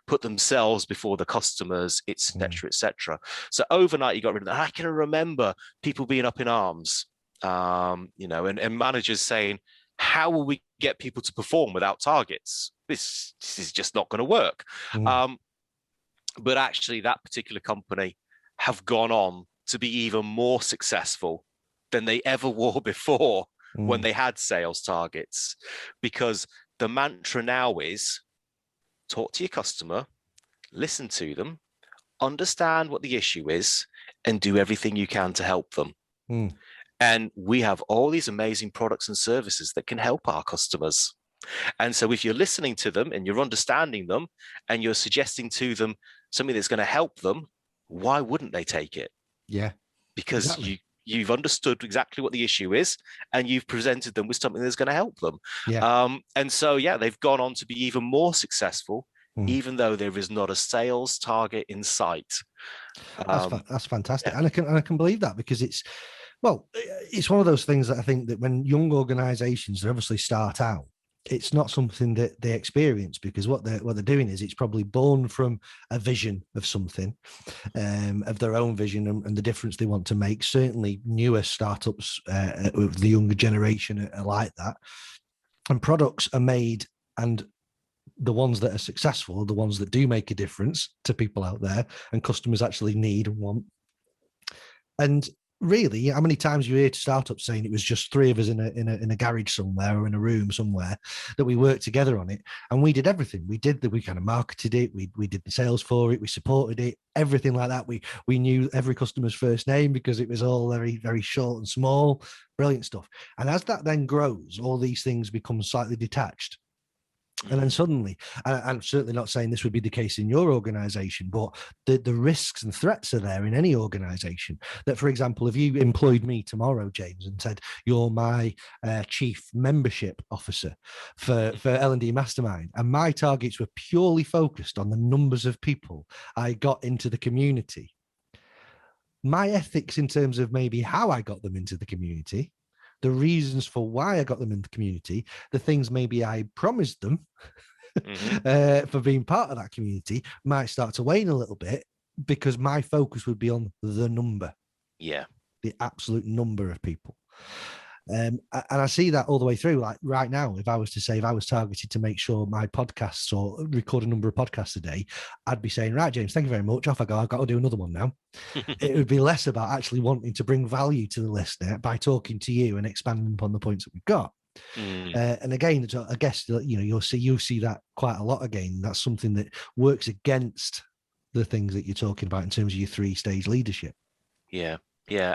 put themselves before the customers, etc., etc. So overnight, you got rid of that. I can remember people being up in arms, and managers saying, "How will we get people to perform without targets? This is just not going to work." But actually, that particular company have gone on to be even more successful than they ever were before when they had sales targets. Because the mantra now is talk to your customer, listen to them, understand what the issue is, and do everything you can to help them. And we have all these amazing products and services that can help our customers. And so if you're listening to them and you're understanding them and you're suggesting to them something that's going to help them, why wouldn't they take it? Because exactly. You've understood exactly what the issue is, and you've presented them with something that's going to help them. And so, they've gone on to be even more successful, even though there is not a sales target in sight. That's fantastic. And I can believe that, because it's one of those things that I think that when young organizations obviously start out, it's not something that they experience, because what they're doing is it's probably born from a vision of something, of their own vision and the difference they want to make. Certainly newer startups with the younger generation are like that, and products are made, and the ones that are successful are the ones that do make a difference to people out there and customers actually need and want. And really, how many times you hear startups saying it was just three of us in a garage somewhere or in a room somewhere that we worked together on it, and we did everything. We kind of marketed it, we did the sales for it, we supported it, everything like that. We knew every customer's first name because it was all very, very short and small. Brilliant stuff. And as that then grows, all these things become slightly detached. And then suddenly, I'm certainly not saying this would be the case in your organization, but the risks and threats are there in any organization. That, for example, if you employed me tomorrow, James, and said, you're my chief membership officer for L&D Mastermind, and my targets were purely focused on the numbers of people I got into the community, my ethics in terms of maybe how I got them into the community, the reasons for why I got them in the community, the things maybe I promised them for being part of that community might start to wane a little bit, because my focus would be on the number. The absolute number of people. And I see that all the way through. Like right now, if I was targeted to make sure my podcasts or record a number of podcasts a day, I'd be saying, right, James, thank you very much. Off I go. I've got to do another one now. It would be less about actually wanting to bring value to the listener by talking to you and expanding upon the points that we've got. And again, I guess you'll see that quite a lot again. That's something that works against the things that you're talking about in terms of your 3-stage leadership. Yeah,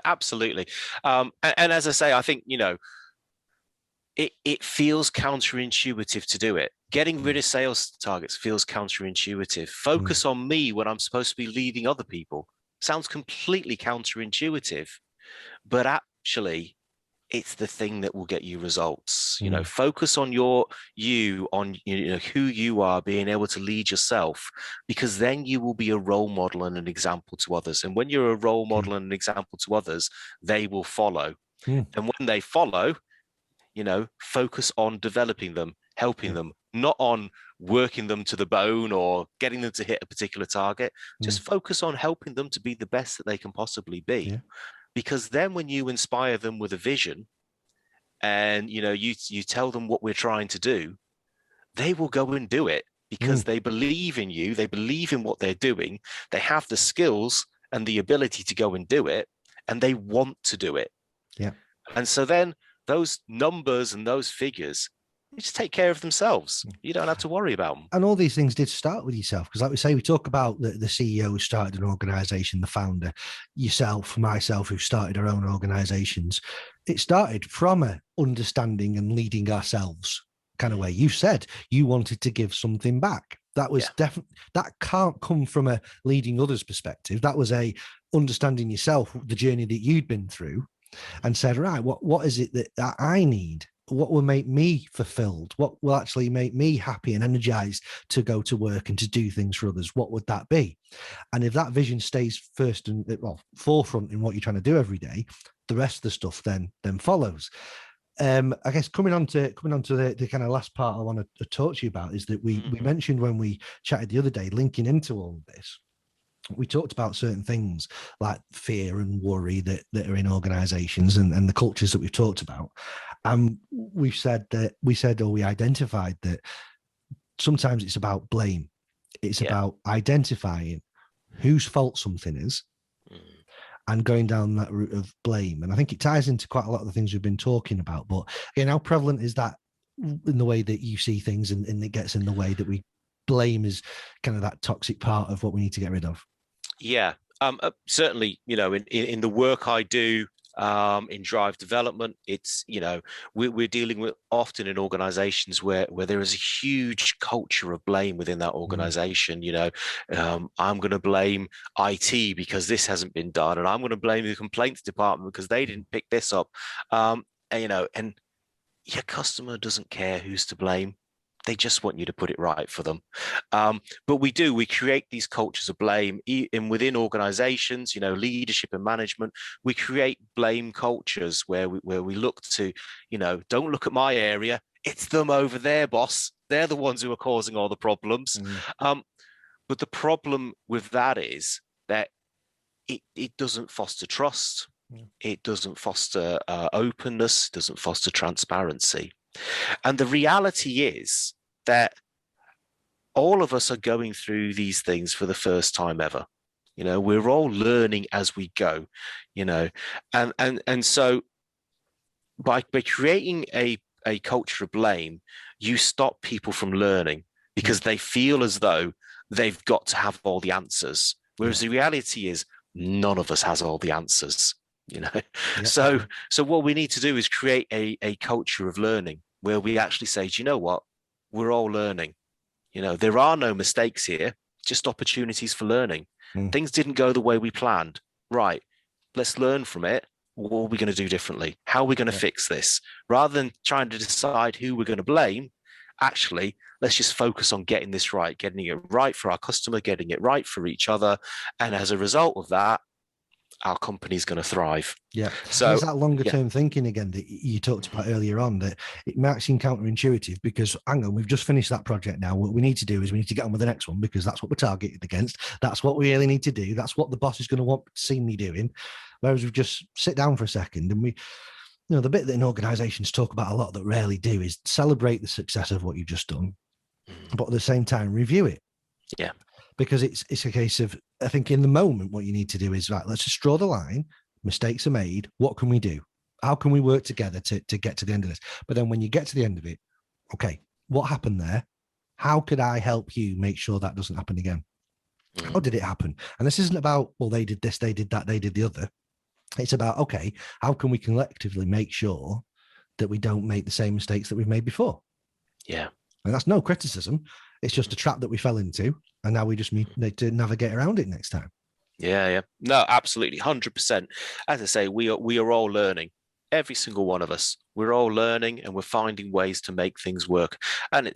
absolutely. And as I say, I think, it feels counterintuitive to do it. Getting rid of sales targets feels counterintuitive. Focus on me when I'm supposed to be leading other people sounds completely counterintuitive, but actually it's the thing that will get you results. Focus on who you are, being able to lead yourself, because then you will be a role model and an example to others. And when you're a role model and an example to others, they will follow. And when they follow, focus on developing them, helping them, not on working them to the bone or getting them to hit a particular target. Just focus on helping them to be the best that they can possibly be. Because then when you inspire them with a vision and you tell them what we're trying to do, they will go and do it because they believe in you, they believe in what they're doing, they have the skills and the ability to go and do it, and they want to do it. Yeah. And so then those numbers and those figures, they just take care of themselves. You don't have to worry about them. And all these things did start with yourself, because like we say, we talk about the CEO who started an organization, the founder, yourself, myself, who started our own organizations. It started from a understanding and leading ourselves kind of way. You said you wanted to give something back. That was definitely, that can't come from a leading others perspective. That was a understanding yourself, the journey that you'd been through, and said, right, what is it that I need? What will make me fulfilled? What will actually make me happy and energized to go to work and to do things for others? What would that be? And if that vision stays first and forefront in what you're trying to do every day, the rest of the stuff then follows. I guess coming on to the kind of last part I want to talk to you about is that we mentioned when we chatted the other day, linking into all of this, we talked about certain things like fear and worry that are in organizations and the cultures that we've talked about. And we identified that sometimes it's about blame. It's about identifying whose fault something is and going down that route of blame. And I think it ties into quite a lot of the things we've been talking about. But again, how prevalent is that in the way that you see things, and it gets in the way that we blame is kind of that toxic part of what we need to get rid of? Yeah, certainly, in the work I do, in drive development, it's, we're dealing with often in organizations where there is a huge culture of blame within that organization. I'm going to blame IT because this hasn't been done, and I'm going to blame the complaints department because they didn't pick this up. And your customer doesn't care who's to blame. They just want you to put it right for them. But we create these cultures of blame within organizations, leadership and management. We create blame cultures where we look to, don't look at my area. It's them over there, boss. They're the ones who are causing all the problems. But the problem with that is that it doesn't foster trust. It doesn't foster openness. It doesn't foster transparency. And the reality is that all of us are going through these things for the first time ever. We're all learning as we go, and so by creating a culture of blame, you stop people from learning because they feel as though they've got to have all the answers. Whereas the reality is none of us has all the answers. So what we need to do is create a culture of learning where we actually say, do you know what? We're all learning. There are no mistakes here, just opportunities for learning. Things didn't go the way we planned. Right. Let's learn from it. What are we going to do differently? How are we going to fix this? Rather than trying to decide who we're going to blame, actually, let's just focus on getting this right, getting it right for our customer, getting it right for each other. And as a result of that, our company's going to thrive. Yeah. So it's that longer term thinking again that you talked about earlier on, that it might seem counterintuitive because, hang on, we've just finished that project now. What we need to do is we need to get on with the next one because that's what we're targeted against. That's what we really need to do. That's what the boss is going to want to see me doing. Whereas we just sit down for a second and the bit that in organizations talk about a lot that rarely do is celebrate the success of what you've just done, but at the same time, review it. Yeah. Because it's a case of, I think in the moment, what you need to do is, right, let's just draw the line. Mistakes are made. What can we do? How can we work together to get to the end of this? But then when you get to the end of it, okay, what happened there? How could I help you make sure that doesn't happen again? How did it happen? And this isn't about, well, they did this, they did that, they did the other. It's about, okay, how can we collectively make sure that we don't make the same mistakes that we've made before? Yeah. And that's no criticism. It's just a trap that we fell into. And now we just need to navigate around it next time. Yeah. No, absolutely. 100%. As I say, we are all learning. Every single one of us, we're all learning and we're finding ways to make things work. And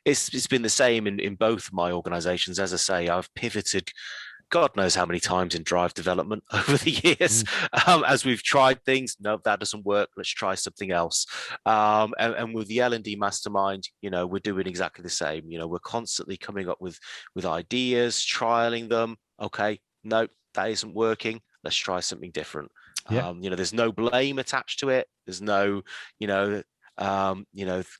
it's been the same in both of my organizations. As I say, I've pivoted God knows how many times in drive development over the years, as we've tried things. No, that doesn't work. Let's try something else. And with the L&D Mastermind, we're doing exactly the same. We're constantly coming up with ideas, trialing them. Okay, no, that isn't working. Let's try something different. Yeah. There's no blame attached to it. There's no,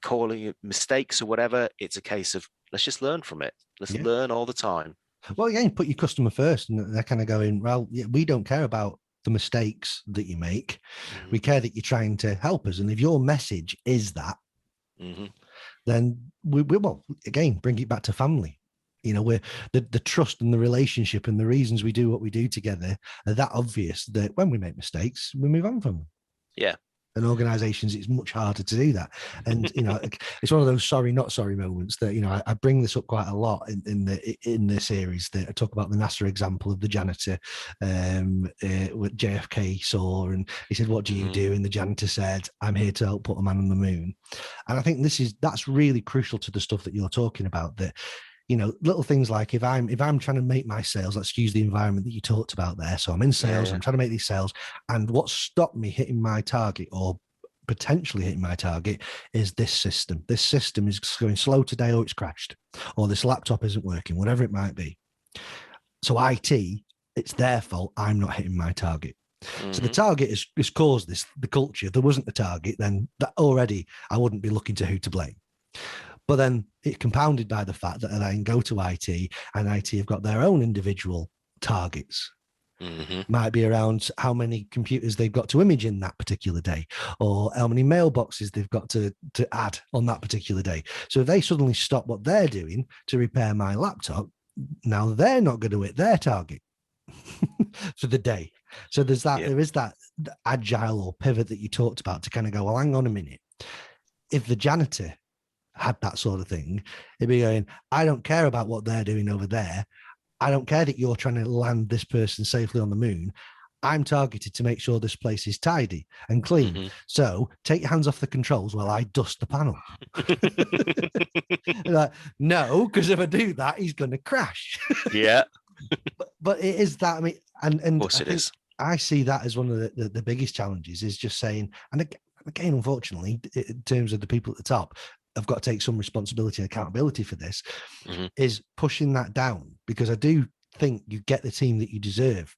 calling it mistakes or whatever. It's a case of let's just learn from it. Let's Yeah. learn all the time. Well, again, put your customer first, and they're kind of going, well, yeah, we don't care about the mistakes that you make. Mm-hmm. We care that you're trying to help us. And if your message is that, Mm-hmm. then we will, again, bring it back to family. We're the trust and the relationship and the reasons we do what we do together are that obvious that when we make mistakes, we move on from them. Yeah. And organizations, it's much harder to do that. And it's one of those sorry not sorry moments that I bring this up quite a lot in the series, that I talk about the NASA example of the janitor what JFK saw, and he said, what do you do? And the janitor said, I'm here to help put a man on the moon. And I think that's really crucial to the stuff that you're talking about, that little things like if I'm trying to make my sales, let's use the environment that you talked about there. So I'm in sales, I'm trying to make these sales. And what stopped me hitting my target, or potentially hitting my target, is this system. This system is going slow today, or it's crashed, or this laptop isn't working, whatever it might be. So IT, it's their fault. I'm not hitting my target. Mm-hmm. So the target is caused the culture. If there wasn't the target, then that already I wouldn't be looking to who to blame. But then it's compounded by the fact that I then go to IT, and IT have got their own individual targets. Mm-hmm. Might be around how many computers they've got to image in that particular day, or how many mailboxes they've got to add on that particular day. So if they suddenly stop what they're doing to repair my laptop, now they're not going to hit their target for the day. So there is that agile or pivot that you talked about to kind of go, well, hang on a minute. If the janitor had that sort of thing, it'd be going, I don't care about what they're doing over there. I don't care that you're trying to land this person safely on the moon. I'm targeted to make sure this place is tidy and clean. Mm-hmm. So take your hands off the controls while I dust the panel. Like, no, because if I do that, he's going to crash. Yeah. but it is that. I mean, and of course it is. I see that as one of the biggest challenges, is just saying, and again, unfortunately, in terms of the people at the top, I've got to take some responsibility and accountability for this, mm-hmm. is pushing that down, because I do think you get the team that you deserve.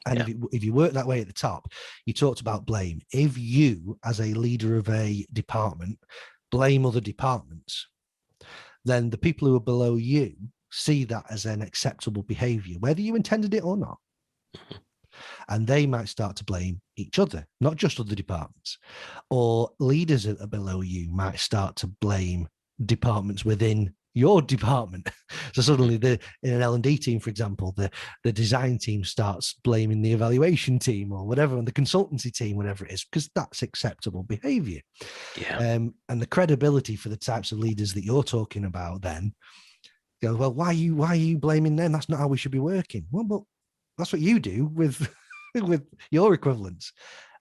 And if you work that way at the top, you talked about blame. If you, as a leader of a department, blame other departments, then the people who are below you see that as an acceptable behavior, whether you intended it or not. Mm-hmm. And they might start to blame each other, not just other departments. Or leaders that are below you might start to blame departments within your department. So suddenly in an L&D team, for example, the design team starts blaming the evaluation team or whatever, and the consultancy team, whatever it is, because that's acceptable behavior. Yeah. And the credibility for the types of leaders that you're talking about then goes, well, why are you blaming them? That's not how we should be working. Well, but that's what you do with your equivalents.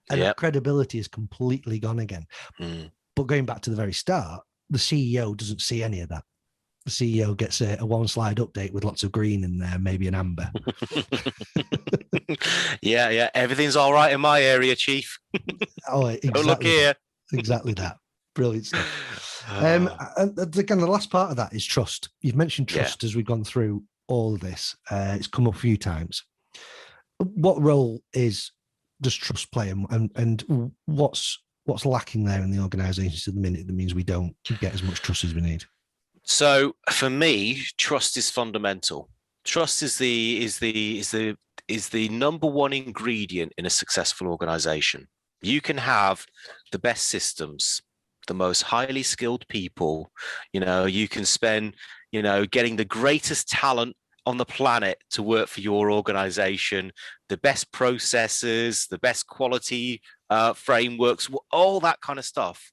And that credibility is completely gone again. Mm. But going back to the very start, the CEO doesn't see any of that. The CEO gets a one slide update with lots of green in there, maybe an amber. Yeah. Everything's all right in my area, Chief. Oh, exactly. Don't look here. Exactly that. Brilliant stuff. And again, the last part of that is trust. You've mentioned trust as we've gone through all of this. It's come up a few times. What role does trust play, and what's lacking there in the organisations at the minute that means we don't get as much trust as we need? So for me, trust is fundamental. Trust is the number one ingredient in a successful organization. You can have the best systems, the most highly skilled people, you can spend, getting the greatest talent on the planet to work for your organization, the best processes, the best quality frameworks, all that kind of stuff.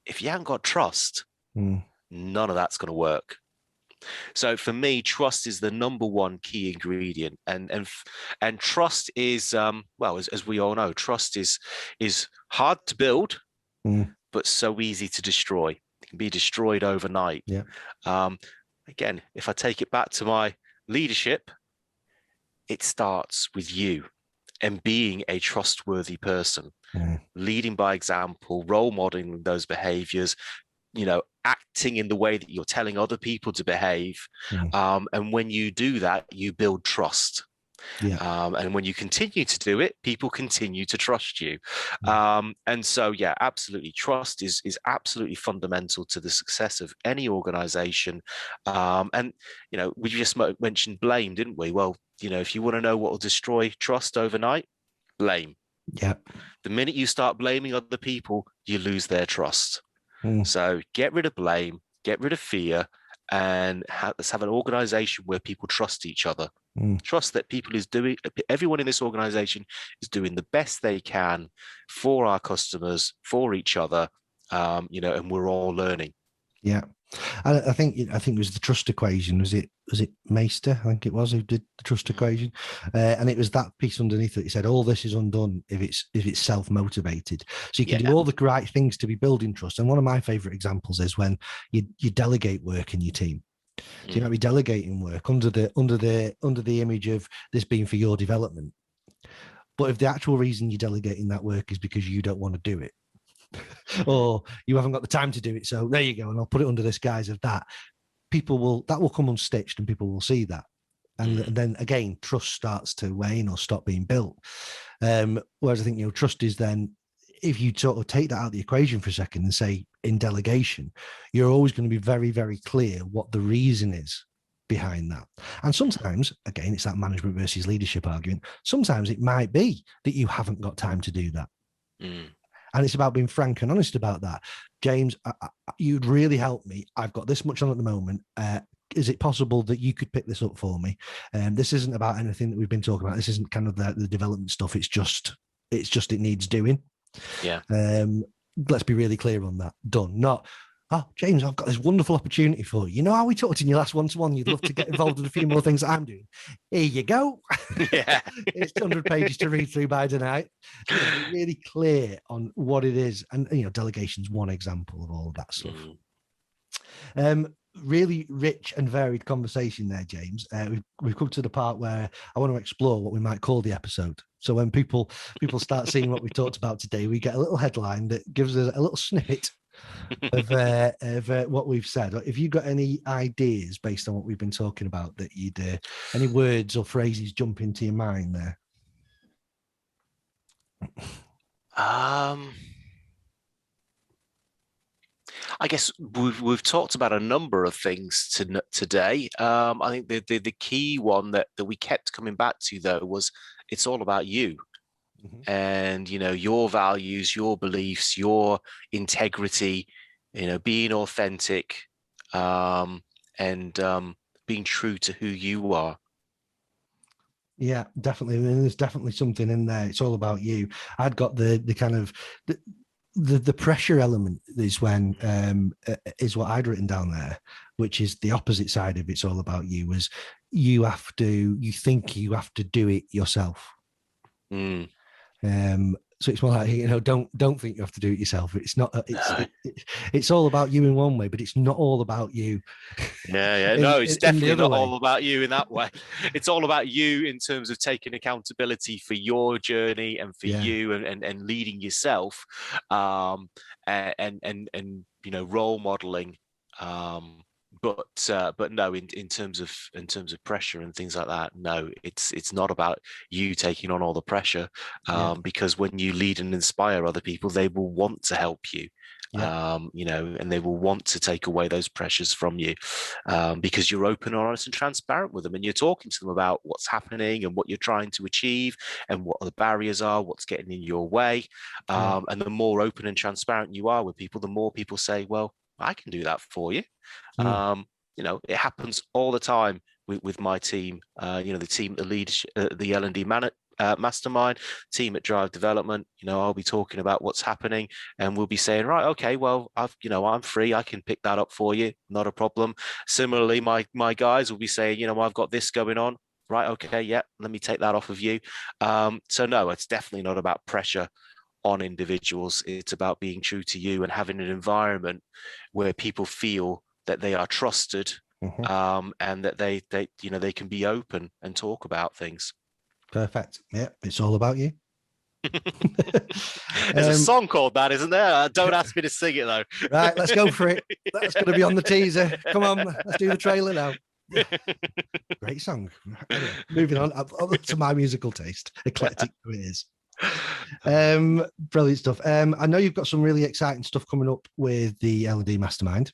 If you haven't got trust, none of that's going to work. So for me, trust is the number one key ingredient, and trust is as we all know, trust is hard to build, but so easy to destroy. It can be destroyed overnight. Yeah. Again, if I take it back to my leadership, it starts with you and being a trustworthy person, leading by example, role modeling those behaviors, acting in the way that you're telling other people to behave. And when you do that, you build trust. Yeah. And when you continue to do it, people continue to trust you. And so, yeah, absolutely. Trust is absolutely fundamental to the success of any organization. And, we just mentioned blame, didn't we? Well, if you want to know what will destroy trust overnight, blame. Yeah. The minute you start blaming other people, you lose their trust. Mm. So get rid of blame, get rid of fear, and let's have an organization where people trust each other. Trust that everyone in this organization is doing the best they can for our customers, for each other, and we're all learning. Yeah. I think it was the trust equation. Was it Meister? I think it was, who did the trust equation, and it was that piece underneath it. He said all this is undone if it's self motivated. So you can do all the right things to be building trust. And one of my favorite examples is when you delegate work in your team. So you might be delegating work under the image of this being for your development. But if the actual reason you're delegating that work is because you don't want to do it, or you haven't got the time to do it, so there you go, and I'll put it under this guise of that, that will come unstitched, and people will see that, and then again trust starts to wane or stop being built. Whereas I think trust is then, if you sort of take that out of the equation for a second and say in delegation, you're always going to be very, very clear what the reason is behind that. And sometimes, again, it's that management versus leadership argument. Sometimes it might be that you haven't got time to do that. And it's about being frank and honest about that. James, you'd really help me. I've got this much on at the moment. Is it possible that you could pick this up for me? This isn't about anything that we've been talking about. This isn't kind of the development stuff. It's just it needs doing. Yeah. Let's be really clear on that. Done. Not, oh, James, I've got this wonderful opportunity for you. You know how we talked in your last one-to-one? You'd love to get involved in a few more things that I'm doing. Here you go. Yeah. It's 200 pages to read through by tonight. Be really clear on what it is. And, delegation's one example of all of that stuff. Really rich and varied conversation there, James. We've come to the part where I want to explore what we might call the episode. So when people start seeing what we've talked about today, we get a little headline that gives us a little snippet of what we've said. If you've got any ideas based on what we've been talking about, that you'd any words or phrases jump into your mind there? I guess we've talked about a number of things today. I think the key one that we kept coming back to, though, was it's all about you. And your values, your beliefs, your integrity, being authentic, and being true to who you are. Yeah, definitely. I mean, there's definitely something in there. It's all about you. I'd got the kind of the pressure element is when is what I'd written down there, which is the opposite side of it's all about you. Was you think you have to do it yourself. So it's more like, don't think you have to do it yourself. It's not. It's all about you in one way, but it's not all about you. Yeah. No, it's definitely not all about you in that way. It's all about you in terms of taking accountability for your journey and for you and leading yourself, and role modeling. But no, in terms of pressure and things like that, no, it's not about you taking on all the pressure, because when you lead and inspire other people, they will want to help you, and they will want to take away those pressures from you, because you're open, honest, and transparent with them, and you're talking to them about what's happening and what you're trying to achieve and what the barriers are, what's getting in your way, and the more open and transparent you are with people, the more people say, well, I can do that for you. It happens all the time with my team, the team, the leadership, the L&D Mastermind team at Drive Development. I'll be talking about what's happening, and we'll be saying, right, okay, well, I'm free, I can pick that up for you, not a problem. Similarly, my guys will be saying, I've got this going on, right, okay, yeah, let me take that off of you. So no, it's definitely not about pressure on individuals. It's about being true to you and having an environment where people feel that they are trusted, and that they can be open and talk about things. Perfect. Yeah, it's all about you. There's a song called that, isn't there? Don't ask me to sing it though. Right, let's go for it. That's going to be on the teaser. Come on, let's do the trailer now. Great song. Anyway, moving on to my musical taste. Eclectic it is. Brilliant stuff. I know you've got some really exciting stuff coming up with the L&D Mastermind.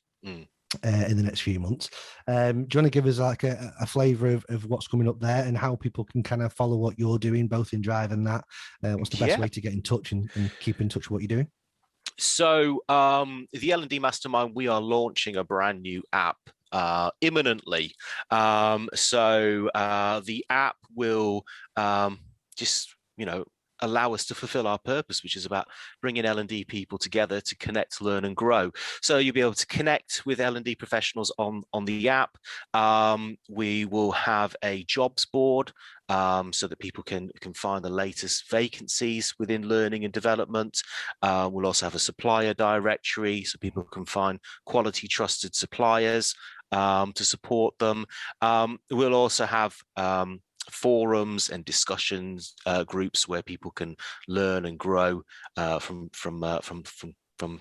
In the next few months. Do you want to give us like a flavour of what's coming up there and how people can kind of follow what you're doing, both in Drive and that? What's the best way to get in touch and keep in touch with what you're doing? So the L&D Mastermind, we are launching a brand new app imminently. So the app will just, allow us to fulfill our purpose, which is about bringing L&D people together to connect, learn, and grow. So you'll be able to connect with L&D professionals on the app. We will have a jobs board so that people can find the latest vacancies within learning and development. We'll also have a supplier directory so people can find quality, trusted suppliers to support them. We'll also have forums and discussions groups where people can learn and grow from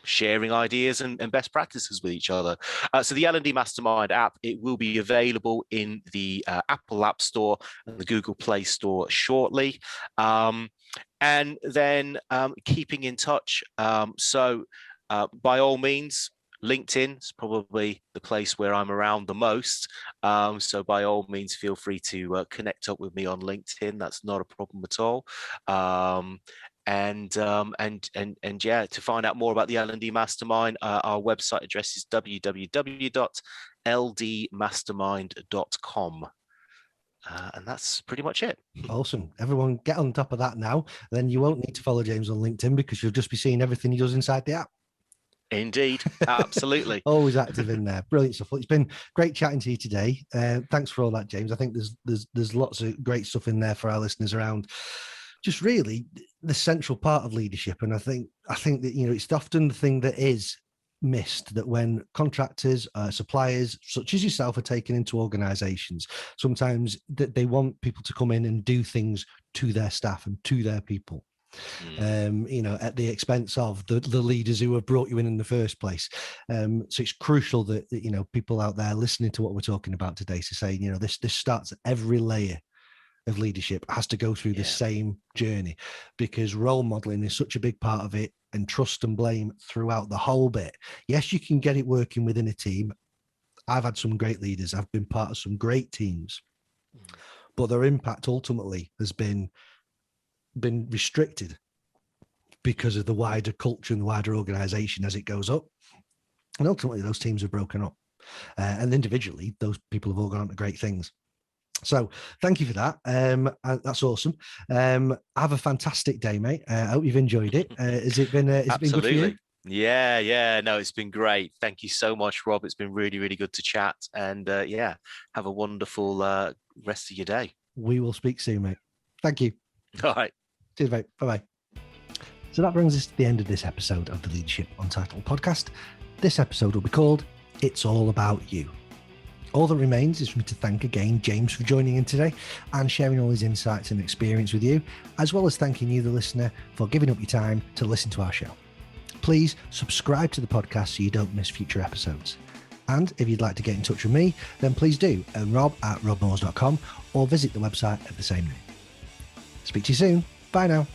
sharing ideas and best practices with each other. So the L&D Mastermind app, it will be available in the Apple App Store and the Google Play Store shortly. And then keeping in touch. So by all means, LinkedIn is probably the place where I'm around the most. So by all means, feel free to connect up with me on LinkedIn. That's not a problem at all. And yeah, to find out more about the L&D Mastermind, our website address is www.ldmastermind.com. And that's pretty much it. Awesome. Everyone get on top of that now. Then you won't need to follow James on LinkedIn because you'll just be seeing everything he does inside the app. Indeed, absolutely. Always active in there. Brilliant stuff. It's been great chatting to you today. Thanks for all that, James. I think there's lots of great stuff in there for our listeners around just really the central part of leadership. And I think that it's often the thing that is missed, that when contractors, suppliers such as yourself are taken into organizations, sometimes that they want people to come in and do things to their staff and to their people. At the expense of the leaders who have brought you in the first place. So it's crucial that people out there listening to what we're talking about today to say, this starts at every layer of leadership has to go through the same journey, because role modeling is such a big part of it, and trust and blame throughout the whole bit. Yes, you can get it working within a team. I've had some great leaders. I've been part of some great teams, but their impact ultimately has been restricted because of the wider culture and the wider organization as it goes up. And ultimately those teams have broken up. And individually, those people have all gone on to great things. So thank you for that. That's awesome. Have a fantastic day, mate. I hope you've enjoyed it. Has it been good for you? Yeah. No, it's been great. Thank you so much, Rob. It's been really, really good to chat. And have a wonderful rest of your day. We will speak soon, mate. Thank you. All right. Cheers, mate. Bye-bye. So that brings us to the end of this episode of the Leadership Untitled podcast. This episode will be called It's All About You. All that remains is for me to thank again James for joining in today and sharing all his insights and experience with you, as well as thanking you, the listener, for giving up your time to listen to our show. Please subscribe to the podcast so you don't miss future episodes. And if you'd like to get in touch with me, then please do, rob@robmoores.com, or visit the website of the same name. Speak to you soon. Bye now.